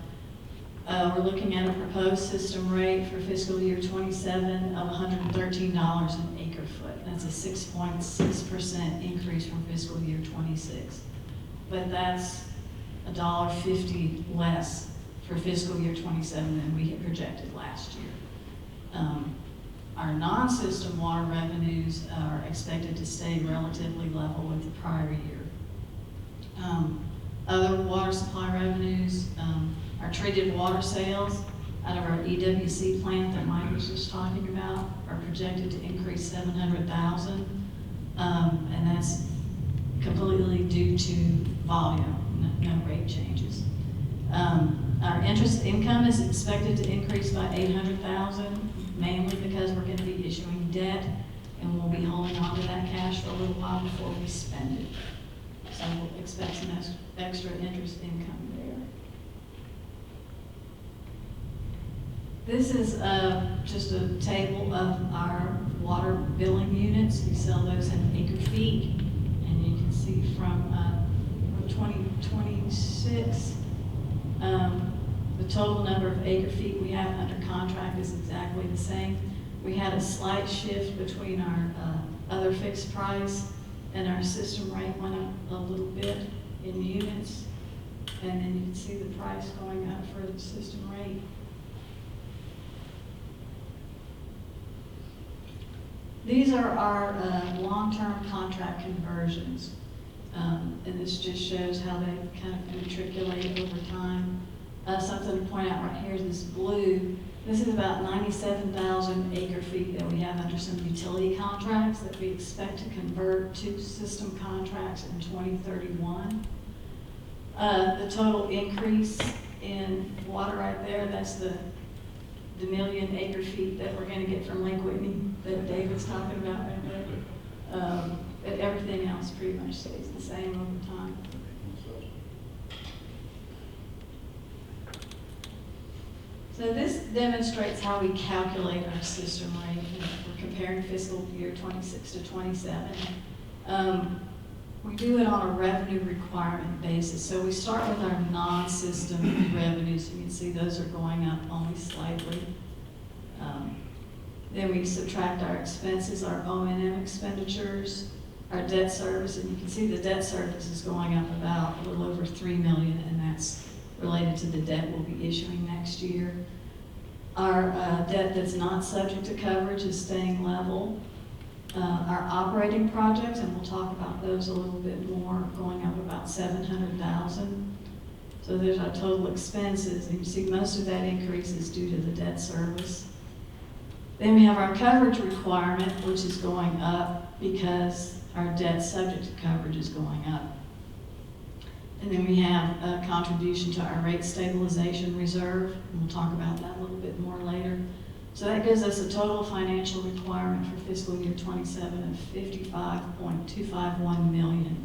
we're looking at a proposed system rate for fiscal year 27 of $113 an acre foot. That's a 6.6% increase from fiscal year 26. But that's $1.50 less for fiscal year 27 than we had projected last year. Our non-system water revenues are expected to stay relatively level with the prior year. Other water supply revenues, our treated water sales out of our EWC plant that Mike was just talking about are projected to increase $700,000, and that's completely due to volume, no rate changes. Our interest income is expected to increase by $800,000, mainly because we're going to be issuing debt, and we'll be holding on to that cash for a little while before we spend it. So we'll expect some extra interest income This is just a table of our water billing units. We sell those in acre feet, and you can see from 2026, the total number of acre feet we have under contract is exactly the same. We had a slight shift between our other fixed price and our system rate went up a little bit in units, and then you can see the price going up for the system rate. These are our long-term contract conversions, and this just shows how they kind of matriculate over time. Something to point out right here is this blue. This is about 97,000 acre feet that we have under some utility contracts that we expect to convert to system contracts in 2031. The total increase in water right there, that's the million acre feet that we're gonna get from Lake Whitney that David's talking about right there. But everything else pretty much stays the same over time. So this demonstrates how we calculate our system rate. We're comparing fiscal year 26 to 27. We do it on a revenue requirement basis. So we start with our non-system revenues. You can see those are going up only slightly. Then we subtract our expenses, our O&M expenditures, our debt service, and you can see the debt service is going up about a little over $3 million, and that's related to the debt we'll be issuing next year. Our debt that's not subject to coverage is staying level. Our operating projects, and we'll talk about those a little bit more, going up about $700,000. So there's our total expenses, and you see most of that increase is due to the debt service. Then we have our coverage requirement, which is going up because our debt subject to coverage is going up. And then we have a contribution to our rate stabilization reserve, and we'll talk about that a little bit more later. So that gives us a total financial requirement for fiscal year 27 of $55.251 million.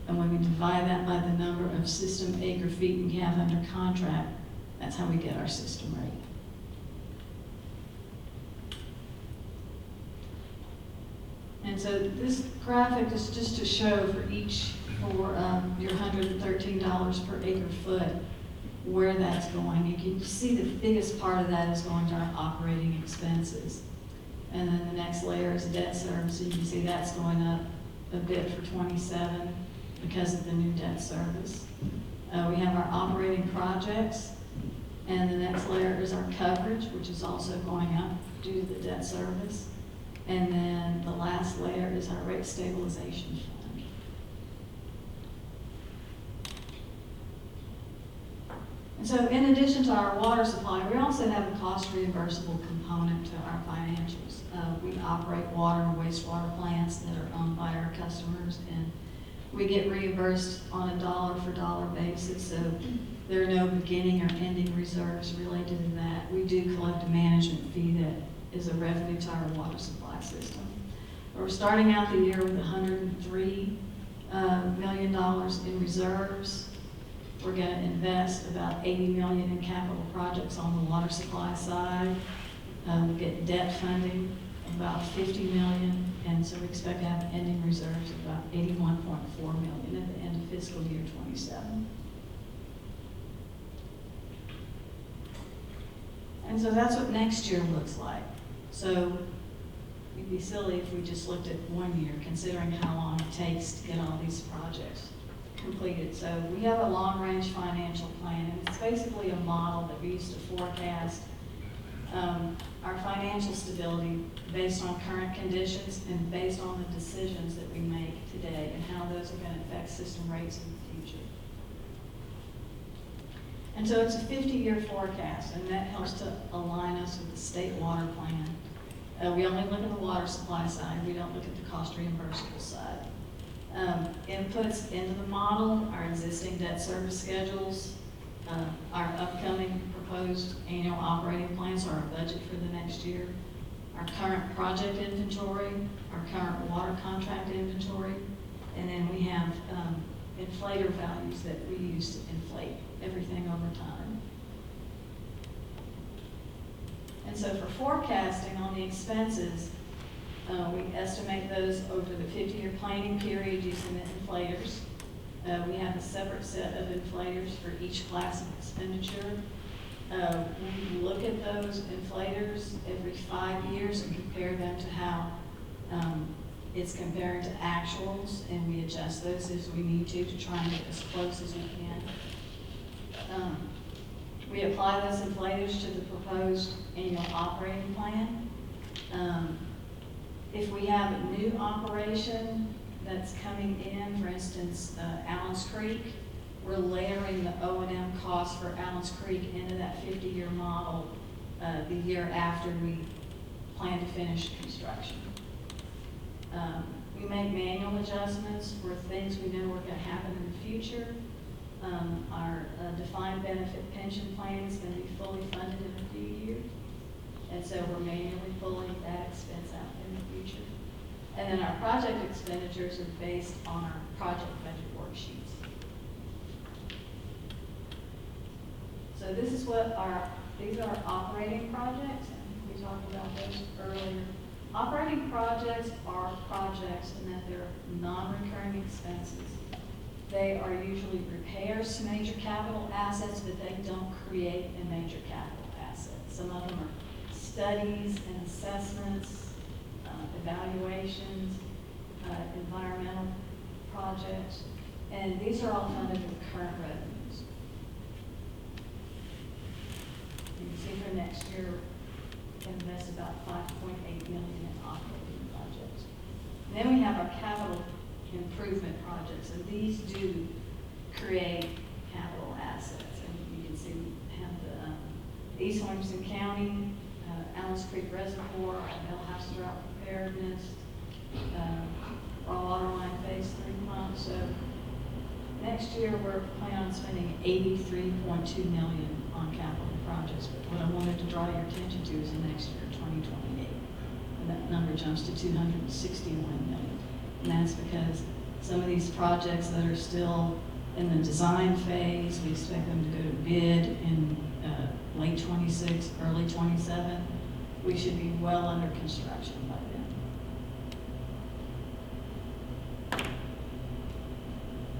And when we divide that by the number of system acre feet we have under contract, that's how we get our system rate. And so this graphic is just to show for your $113 per acre foot where that's going. You can see the biggest part of that is going to our operating expenses. And then the next layer is debt service. You can see that's going up a bit for 27 because of the new debt service. We have our operating projects, and the next layer is our coverage, which is also going up due to the debt service. And then the last layer is our rate stabilization fund. And so in addition to our water supply, we also have a cost reimbursable component to our financials. We operate water and wastewater plants that are owned by our customers, and we get reimbursed on a dollar for dollar basis. So there are no beginning or ending reserves related to that. We do collect a management fee that is a revenue to our water supply system. We're starting out the year with $103 million in reserves. We're going to invest about $80 million in capital projects on the water supply side. We'll get debt funding of about $50 million, and so we expect to have ending reserves of about $81.4 million at the end of fiscal year 27. And so that's what next year looks like. So it'd be silly if we just looked at 1 year, considering how long it takes to get all these projects completed. So we have a long-range financial plan, and it's basically a model that we use to forecast our financial stability based on current conditions and based on the decisions that we make today and how those are going to affect system rates in the future. And so it's a 50-year forecast, and that helps to align us with the state water plan. We only look at the water supply side. We don't look at the cost reimbursable side. Inputs into the model, our existing debt service schedules, our upcoming proposed annual operating plans, or our budget for the next year, our current project inventory, our current water contract inventory, and then we have inflator values that we use to inflate everything over time. And so for forecasting on the expenses, we estimate those over the 50-year planning period using the inflators. We have a separate set of inflators for each class of expenditure. We look at those inflators every 5 years and compare them to how it's comparing to actuals, and we adjust those as we need to try and get as close as we can. We apply those inflators to the proposed annual operating plan. If we have a new operation that's coming in, for instance, Allen's Creek, we're layering the O&M costs for Allen's Creek into that 50-year model the year after we plan to finish construction. We make manual adjustments for things we know are going to happen in the future. Our defined benefit pension plan is going to be fully funded in a few years. And so we're manually pulling that expense out in the future. And then our project expenditures are based on our project budget worksheets. So this is what these are operating projects, and we talked about those earlier. Operating projects are projects in that they're non-recurring expenses. They are usually repairs to major capital assets, but they don't create a major capital asset. Some of them are studies and assessments, evaluations, environmental projects, and these are all funded with current revenues. You can see for next year, invest about $5.8 million in operating projects. And then we have our capital improvement projects, and these do create capital assets. And you can see we have the East Williamson County, Allen's Creek Reservoir, Bell House Drought Preparedness, raw water line phase 3 pump. So next year we're planning on spending $83.2 million on capital projects. But what I wanted to draw your attention to is the next year, 2028. And that number jumps to $261 million. And that's because some of these projects that are still in the design phase, we expect them to go to bid in late 26, early 27. We should be well under construction by then.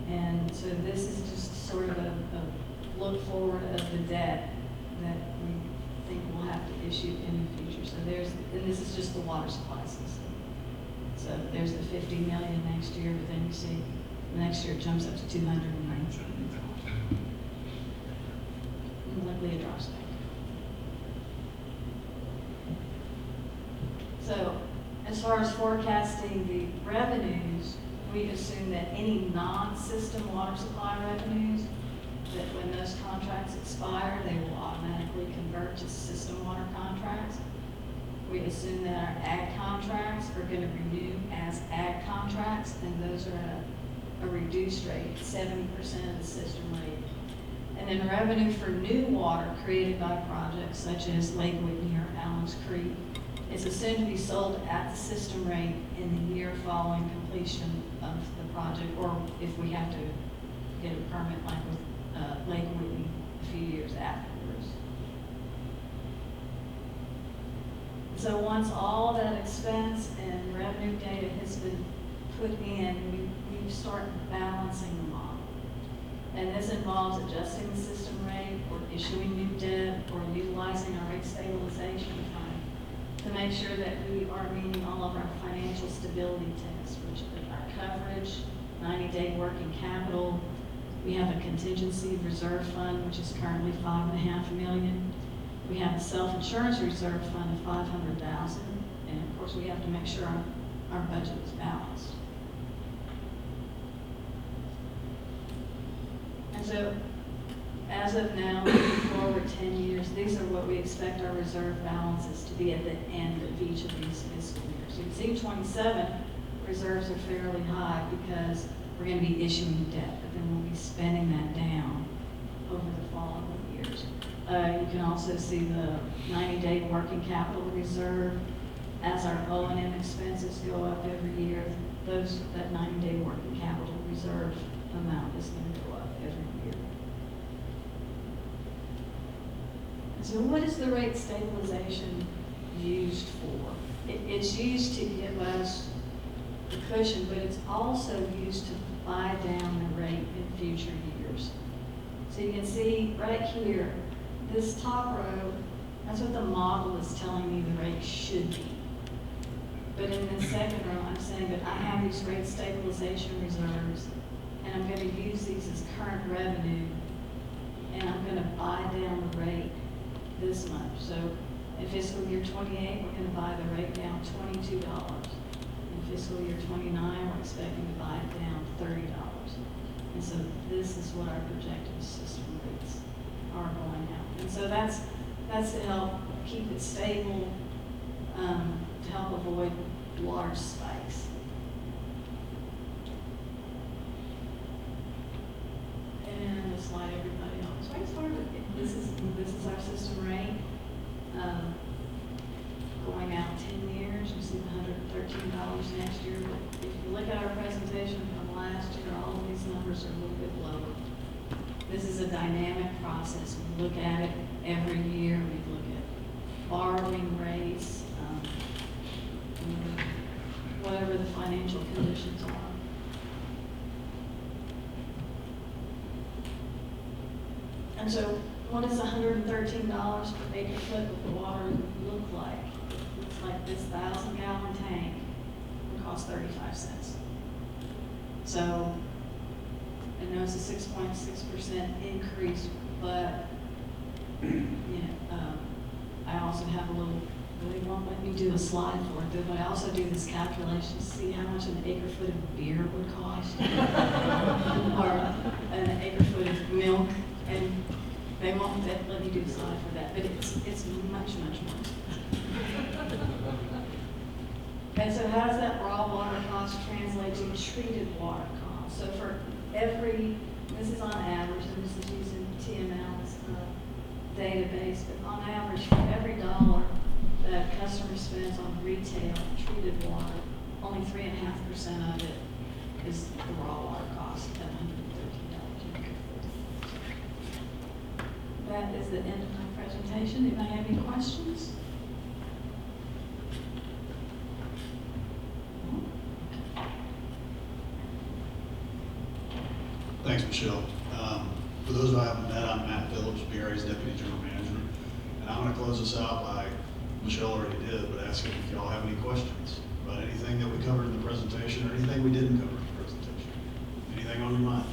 And so this is just sort of a look forward of the debt that we think we'll have to issue in the future. So and this is just the water supply system. So there's the 50 million next year, but then you see next year it jumps up to 219. And luckily it drops back. So as far as forecasting the revenues, we assume that any non-system water supply revenues, that when those contracts expire, they will automatically convert to system water contracts. We assume that our ag contracts are going to renew as ag contracts, and those are at a reduced rate, 70% of the system rate. And then revenue for new water created by projects such as Lake Whitney or Allen's Creek is assumed to be sold at the system rate in the year following completion of the project, or if we have to get a permit like with Lake Whitney a few years afterwards. So once all that expense and revenue data has been put in, we start balancing the model. And this involves adjusting the system rate, or issuing new debt, or utilizing our rate stabilization fund to make sure that we are meeting all of our financial stability tests, which are our coverage, 90-day working capital. We have a contingency reserve fund, which is currently $5.5 million. We have a self-insurance reserve fund of $500,000, and of course we have to make sure our budget is balanced. And so, as of now, looking forward 10 years, these are what we expect our reserve balances to be at the end of each of these fiscal years. You can see 27 reserves are fairly high because we're going to be issuing debt, but then we'll be spending that down over the following years. You can also see the 90-day working capital reserve. As our O&M expenses go up every year, that 90-day working capital reserve amount is going to go up every year. And so what is the rate stabilization used for? It's used to give us the cushion, but it's also used to buy down the rate in future years. So you can see right here, this top row, that's what the model is telling me the rate should be. But in the second row, I'm saying that I have these rate stabilization reserves, and I'm gonna use these as current revenue, and I'm gonna buy down the rate this much. So in fiscal year 28, we're gonna buy the rate down $22. In fiscal year 29, we're expecting to buy it down $30. And so this is what our projected system rates are going out. And so that's to help keep it stable, to help avoid large spikes. And the slide everybody else. Right, sort of, this is our system rate. Going out 10 years, you see the $113 next year. But if you look at our presentation from last year, all of these numbers are a little bit lower. This is a dynamic process. We look at it every year. We look at borrowing rates, whatever the financial conditions are. And so what does $113 per acre foot of the water look like? It looks like this 1,000-gallon tank would cost 35 cents. So I know it's a 6.6% increase, but I also have a little, they won't let me do a slide for it, but I also do this calculation to see how much an acre foot of beer would cost, or an acre foot of milk, and they won't let me do a slide for that, but it's much, much more. And so how does that raw water cost translate to treated water cost? So for every, this is on average, and this is using TML's database, but on average, for every dollar that a customer spends on retail treated water, only 3.5% of it is the raw water cost at $113 an acre foot. That is the end of my presentation. Anybody have any questions? Thanks, Michelle. For those I haven't met, I'm Matt Phillips, BRA's Deputy General Manager. And I'm going to close this out by, Michelle already did, but asking if y'all have any questions about anything that we covered in the presentation or anything we didn't cover in the presentation. Anything on your mind?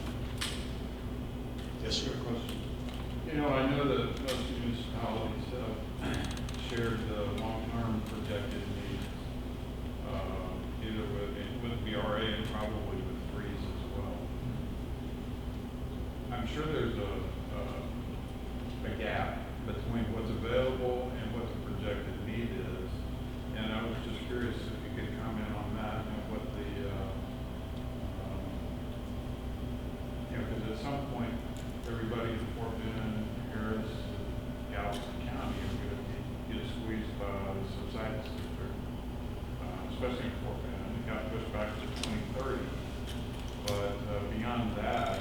Yes, sir. Question. You know, I know that most municipalities shared the long-term projected needs, either with BRA and probably with Freeze as well. I'm sure there's a gap between what's available and what the projected need is. And I was just curious if you could comment on that and what the, because at some point, everybody in Fort Bend, Harris, Galveston County is going to get squeezed by the subsidence district, especially in Fort Bend. It got pushed back to 2030. But beyond that,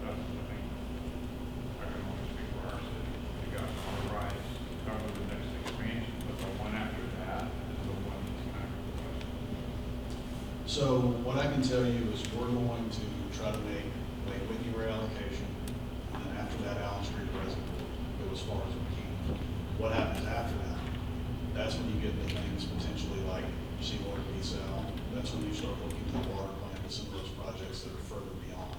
I think I can only speak for our city. We got our rights to cover the next expansion, but the one after that is the one that's kind of questioned. So what I can tell you is we're going to try to make Lake Whitney reallocation, and then after that, Allen Street Reservoir, go as far as we can. What happens after that? That's when you get into things potentially like seawater desal. That's when you start looking at the water plant and some of those projects that are further beyond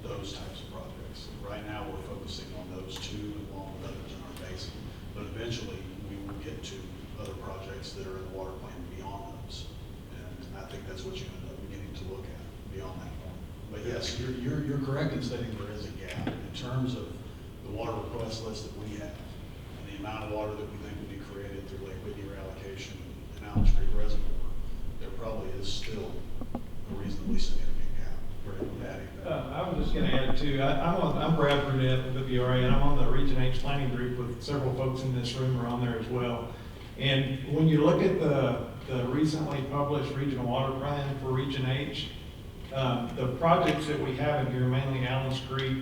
those types of projects. Right now, we're focusing on those two along with others in our basin, but eventually we will get to other projects that are in the water plant beyond those. And I think that's what you end up beginning to look at beyond that point. But yes, you're correct in stating there is a gap in terms of the water request list that we have and the amount of water that we think will be created through Lake Whitney reallocation and Allen Street Reservoir. There probably is still a reasonably significant gap. I was just going to add too. I'm Brad Burnett with the BRA, and I'm on the Region H planning group with several folks in this room are on there as well. And when you look at the recently published regional water plan for Region H, The projects that we have in here, mainly Allen's Creek,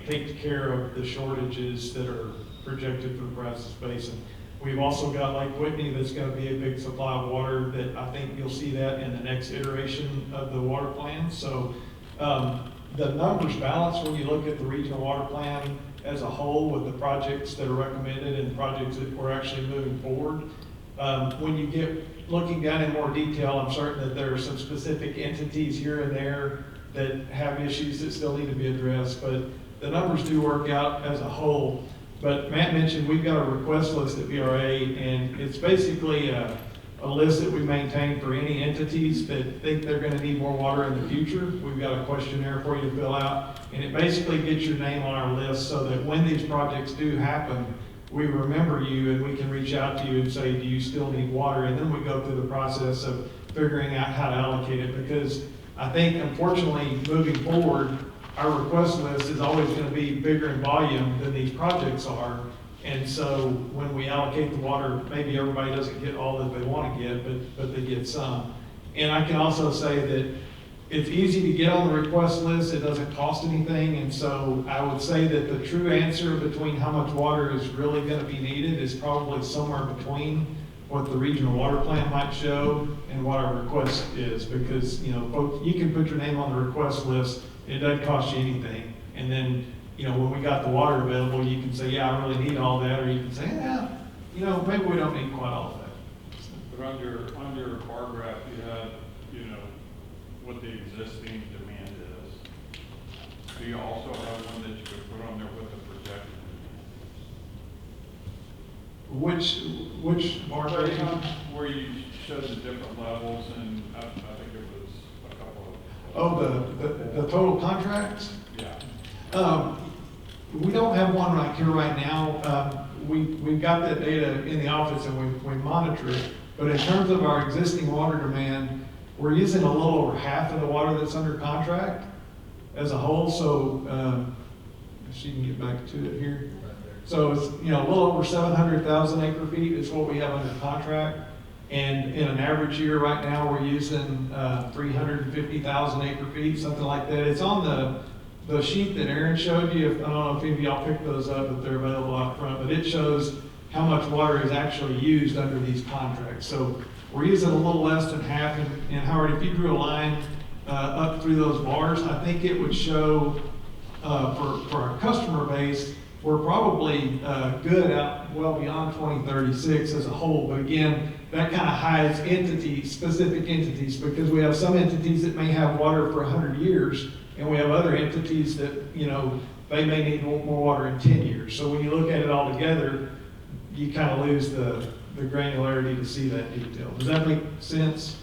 take care of the shortages that are projected for the Brazos Basin. We've also got Lake Whitney that's gonna be a big supply of water that I think you'll see that in the next iteration of the water plan. So, the numbers balance when you look at the regional water plan as a whole with the projects that are recommended and projects that we're actually moving forward. When you get looking down in more detail, I'm certain that there are some specific entities here and there that have issues that still need to be addressed, but the numbers do work out as a whole. But Matt mentioned we've got a request list at BRA, and it's basically a list that we maintain for any entities that think they're gonna need more water in the future. We've got a questionnaire for you to fill out, and it basically gets your name on our list so that when these projects do happen, we remember you and we can reach out to you and say, do you still need water? And then we go through the process of figuring out how to allocate it, because I think unfortunately moving forward, our request list is always gonna be bigger in volume than these projects are. And so when we allocate the water, maybe everybody doesn't get all that they wanna get, but they get some. And I can also say that it's easy to get on the request list, it doesn't cost anything, and so I would say that the true answer between how much water is really gonna be needed is probably somewhere between what the regional water plan might show and what our request is, because, you know, folks, you can put your name on the request list, it doesn't cost you anything, and then, you know, when we got the water available, you can say, yeah, I really need all that, or you can say, yeah, you know, maybe we don't need quite all of that. But on your bar graph, you have, you know, what the existing demand is. Do you also have one that you could put on there with the projected demand? Which bar graph? Where you showed the different levels, and I think it was a couple of. Oh, the total contracts? Yeah. We don't have one right here right now. We've got that data in the office and we monitor it. But in terms of our existing water demand, we're using a little over half of the water that's under contract as a whole. So, if she can get back to it here. So it's, you know, a little over 700,000 acre feet is what we have under contract. And in an average year right now, we're using 350,000 acre feet, something like that. It's on the sheet that Aaron showed you. I don't know if any of y'all picked those up, but they're available out front. But it shows how much water is actually used under these contracts. So we're using a little less than half. And Howard, if you drew a line up through those bars, I think it would show for our customer base, we're probably good out well beyond 2036 as a whole. But again, that kind of hides entities, specific entities, because we have some entities that may have water for 100 years, and we have other entities that, you know, they may need more water in 10 years. So when you look at it all together, you kind of lose the granularity to see that detail. Does that make sense?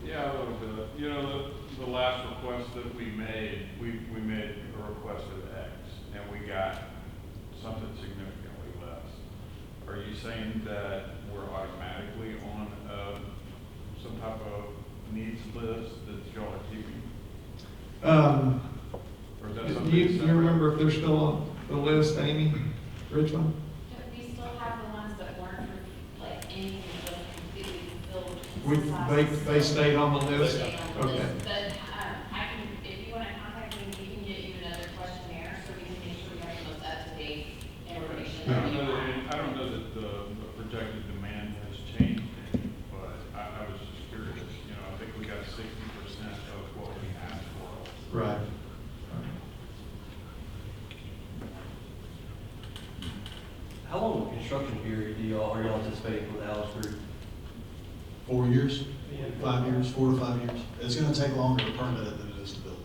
Yeah, a little bit. You know, the last request that we made a request of X, and we got something significantly less. Are you saying that we're automatically on some type of needs list that y'all are keeping? Or is that something Do you separate? remember if they're still on the list, Amy, Richmond? We still have the ones that weren't like anything that was completely filled. They stayed on the list? Stayed on the Okay. list. But I can, if you want to contact me, we can get you another questionnaire so we can make sure we have the most up-to-date information. I that don't you know want. that, I don't know that the projected demand has changed any, but I was just curious. You know, I think we got 60% of what we asked for. Right. How long of a construction period are y'all anticipating for the Alice Group? 4 years, 5 years, 4 to 5 years. It's gonna take longer to permit it than it is to build.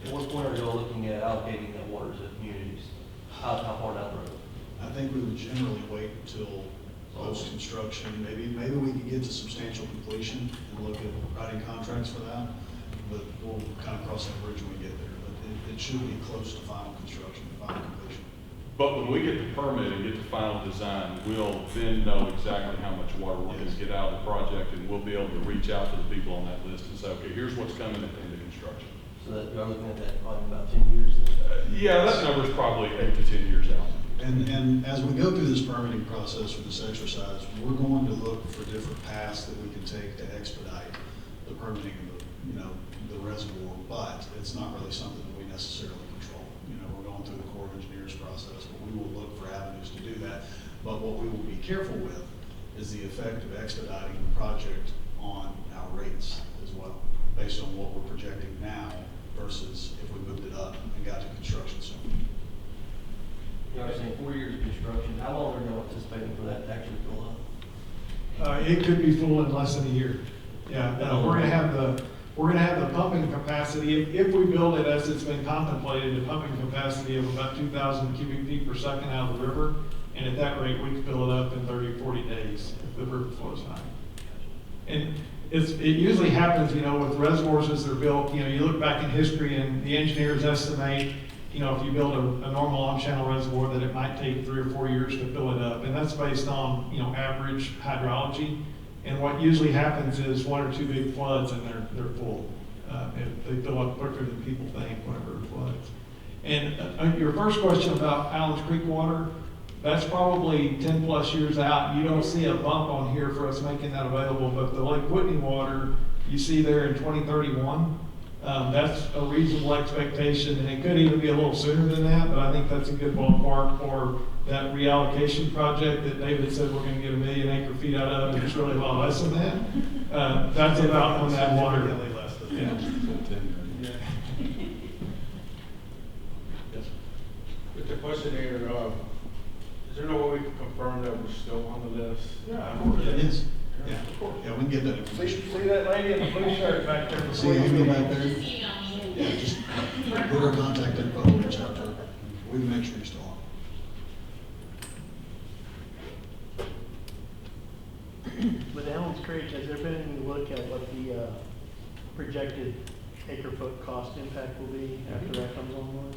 At what point are y'all looking at allocating that water to communities? How far down the road? I think we would generally wait until post-construction. Maybe we could get to substantial completion and look at writing contracts for that. But we'll kind of cross that bridge when we get there. But it should be close to final construction, final completion. But when we get the permit and get the final design, we'll then know exactly how much water we're going to get out of the project, and we'll be able to reach out to the people on that list and say, okay, here's what's coming at the end of construction. So that you're looking at that probably about 10 years then? Yeah, that number's probably 8 to 10 years out. And as we go through this permitting process for this exercise, we're going to look for different paths that we can take to expedite the permitting you know, the reservoir, but it's not really something that we necessarily control. You know, we're going through the Corps of Engineers process, but we will look for avenues to do that. But what we will be careful with is the effect of expediting the project on our rates as well, based on what we're projecting now versus if we moved it up and got to construction soon. You know, saying 4 years of construction, how long are you anticipating for that to actually fill up? It could be full in less than a year. Yeah, we're gonna have the pumping capacity, if we build it as it's been contemplated, a pumping capacity of about 2,000 cubic feet per second out of the river. And at that rate, we can fill it up in 30 or 40 days if the river flows high. And it usually happens, you know, with reservoirs as they're built, you know, you look back in history and the engineers estimate, you know, if you build a normal on-channel reservoir, that it might take 3 or 4 years to fill it up. And that's based on, you know, average hydrology. And what usually happens is 1 or 2 big floods and they're full. They fill up quicker than people think whenever it floods. And your first question about Allen's Creek water, that's probably 10 plus years out. You don't see a bump on here for us making that available, but the Lake Whitney water you see there in 2031, that's a reasonable expectation, and it could even be a little sooner than that, but I think that's a good ballpark for that reallocation project that David said we're going to get 1 million acre feet out of, and it's really a lot less than that. That's about when that water. Significantly less than Yeah. Yes. With the question here, is there no way we can confirm that we're still on the list? Yeah, it is. Yeah, of course. Yeah, we can get that information. See that lady in the blue shirt back there? See Amy back there? Just email me. Yeah, just put her contact info, reach out to her. We can make sure you're still on. With Allen's Creek, has there been any look at what the projected acre foot cost impact will be after that comes online?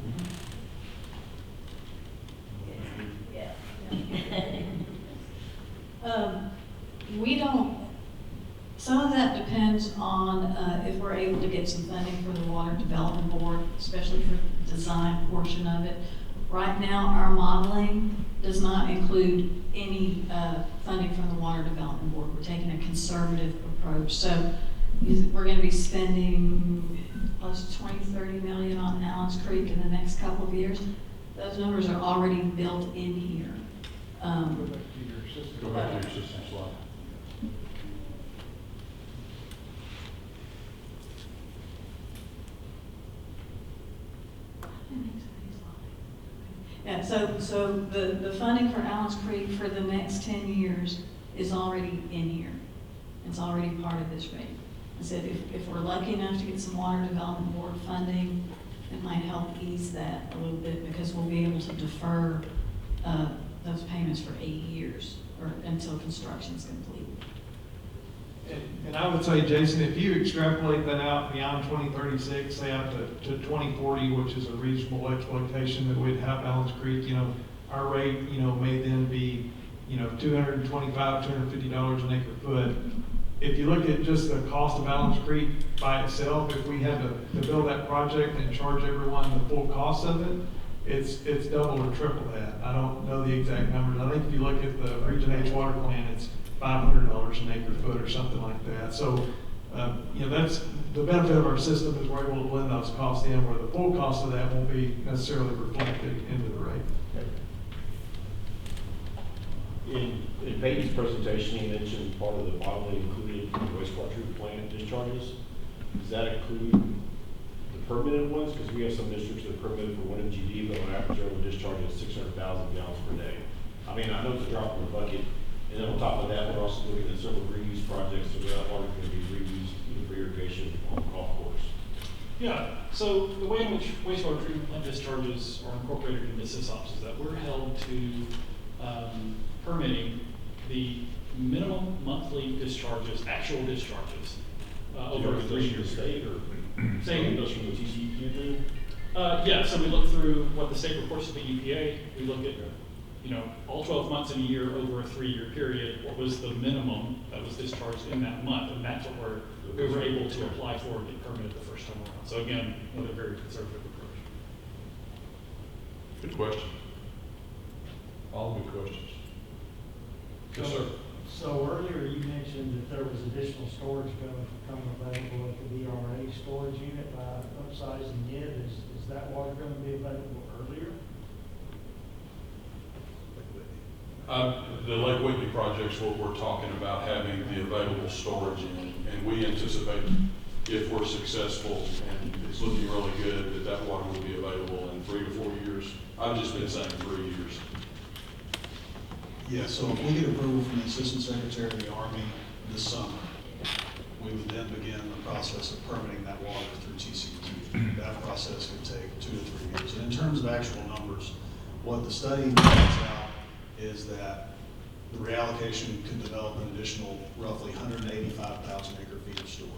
We don't, some of that depends on if we're able to get some funding for the Water Development Board, especially for the design portion of it. Right now, our modeling does not include any funding from the Water Development Board. We're taking a conservative approach. So we're going to be spending close to 20, 30 million on Allen's Creek in the next couple of years. Those numbers are already built in here. Go back to your system slide. Yeah, so the funding for Allen's Creek for the next 10 years is already in here. It's already part of this rate. I said if we're lucky enough to get some Water Development Board funding, it might help ease that a little bit because we'll be able to defer those payments for 8 years or until construction's complete. And I would say, Jason, if you extrapolate that out beyond 2036, say out to 2040, which is a reasonable exploitation that we'd have Allen's Creek, you know, our rate, you know, may then be, you know, $225, $250 an acre foot. If you look at just the cost of Allen's Creek by itself, if we had to build that project and charge everyone the full cost of it, it's double or triple that. I don't know the exact numbers. I think if you look at the Region H water plant, it's $500 an acre foot or something like that. So, you know, that's the benefit of our system is we're able to blend those costs in where the full cost of that won't be necessarily reflected into the rate. In Peyton's presentation, he mentioned part of the modeling included wastewater treatment plant discharges. Does that include the permitted ones? Because we have some districts that are permitted for 1 MGD, but on average, they're discharging at 600,000 gallons per day. I mean, I know it's a drop in the bucket. And then on top of that, we're also looking at several reuse projects, so that water can be reused either for irrigation or golf course. Yeah, so the way in which wastewater treatment plant discharges are incorporated into SysOps is that we're held to permitting the minimum monthly discharges, actual discharges, over a 3-year state period. or same goes from the TCEQ do? Yeah, so we look through what the state reports to the EPA. We look at, you know, all 12 months in a year over a 3-year period, what was the minimum that was discharged in that month, and that's what we were able to apply for and get permitted the first time around. So again, with a very conservative approach. Good question. All good questions. Yes, sir. So earlier you mentioned that there was additional storage going to become available at the DRA storage unit by upsizing it. Is that water going to be available earlier? The Lake Whitney project's what we're talking about, having the available storage in, and we anticipate if we're successful, and it's looking really good, that that water will be available in 3 to 4 years. I've just been saying 3 years. Yeah, so if we get approval from the Assistant Secretary of the Army this summer, we would then begin the process of permitting that water through TCEQ. That process could take 2 to 3 years. And in terms of actual numbers, what the study finds out is that the reallocation could develop an additional roughly 185,000 acre feet of storage.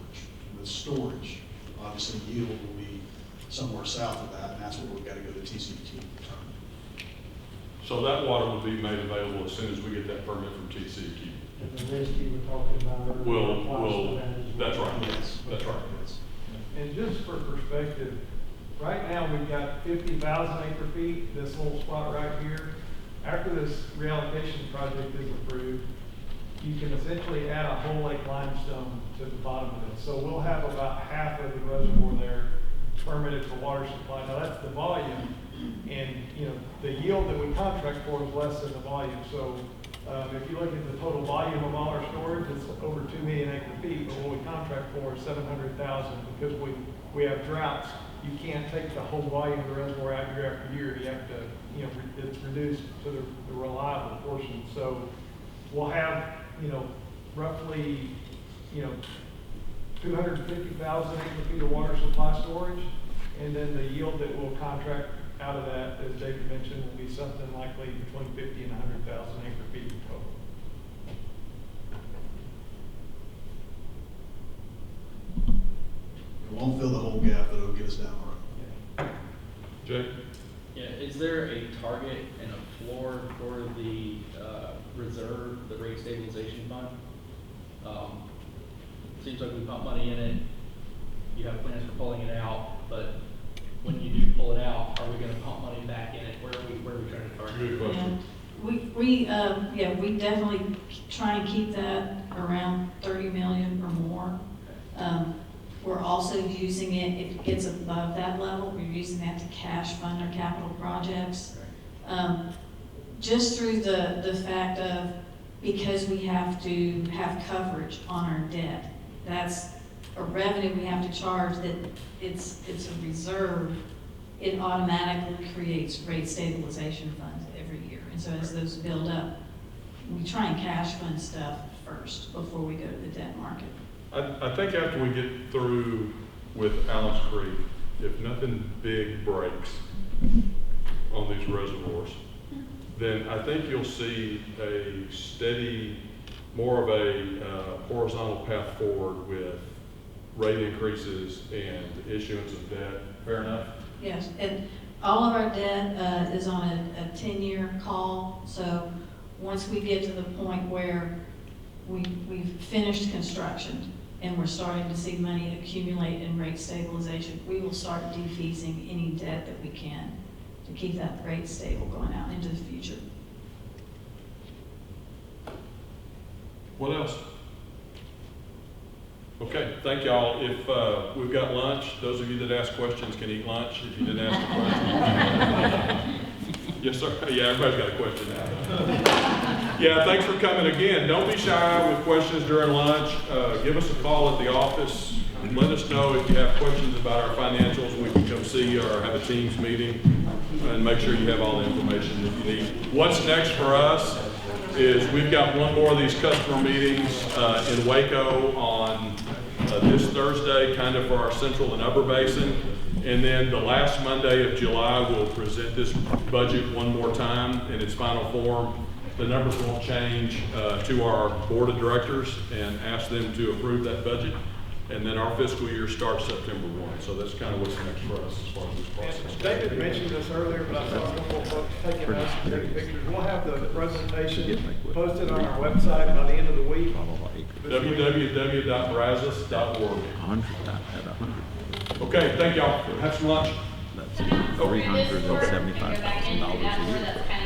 With storage, obviously yield will be somewhere south of that, and that's what we've got to go to TCEQ to determine. So that water will be made available as soon as we get that permit from TCEQ. And the list you were talking about earlier applies to that as well? That's right, Yes. that's right. Yes. And just for perspective, right now we've got 50,000 acre feet, this little spot right here. After this reallocation project is approved, you can essentially add a whole lake limestone to the bottom of it. So we'll have about half of the reservoir there permitted for water supply. Now that's the volume, and the yield that we contract for is less than the volume. So if you look at the total volume of all our storage, it's over 2 million acre feet, but what we contract for is 700,000 because we have droughts. You can't take the whole volume of the reservoir out year after year. You have to, it's reduced to the reliable portion. So we'll have, roughly, 250,000 acre feet of water supply storage. And then the yield that we'll contract out of that, as David mentioned, will be something likely between 50 and 100,000 acre feet in total. It won't fill the whole gap, but it'll get us down the road. Jay? Yeah, is there a target and a floor for the reserve, the rate stabilization fund? Seems like we pump money in it, you have plans for pulling it out, but when you do pull it out, are we gonna pump money back in it? Where are we trying to target? Good question. We definitely try and keep that around 30 million or more. We're also using it, if it gets above that level, we're using that to cash fund our capital projects. Just through the fact of, because we have to have coverage on our debt, that's a revenue we have to charge, that it's a reserve, it automatically creates rate stabilization funds every year. And so as those build up, we try and cash fund stuff first before we go to the debt market. I think after we get through with Allen's Creek, if nothing big breaks on these reservoirs, then I think you'll see a steady, more of a horizontal path forward with rate increases and issuance of debt. Fair enough? Yes, and all of our debt is on a 10-year call. So once we get to the point where we've finished construction and we're starting to see money accumulate in rate stabilization, we will start defeasing any debt that we can to keep that rate stable going out into the future. What else? Okay, thank y'all. If we've got lunch, those of you that ask questions can eat lunch. If you didn't ask a question. Yes, sir. Yeah, everybody's got a question now. Yeah, thanks for coming again. Don't be shy with questions during lunch. Give us a call at the office. Let us know if you have questions about our financials. We can come see you or have a Teams meeting and make sure you have all the information that you need. What's next for us is we've got one more of these customer meetings in Waco on this Thursday, kind of for our Central and Upper Basin. And then the last Monday of July, we'll present this budget one more time in its final form. The numbers won't change to our board of directors and ask them to approve that budget. And then our fiscal year starts September 1. So that's kind of what's next for us as far as this process. David mentioned this earlier, but I saw a couple of folks taking notes and taking pictures. We'll have the presentation posted on our website by the end of the week. www.brazos.org. Okay, thank y'all. Have some lunch. $375,000 a year.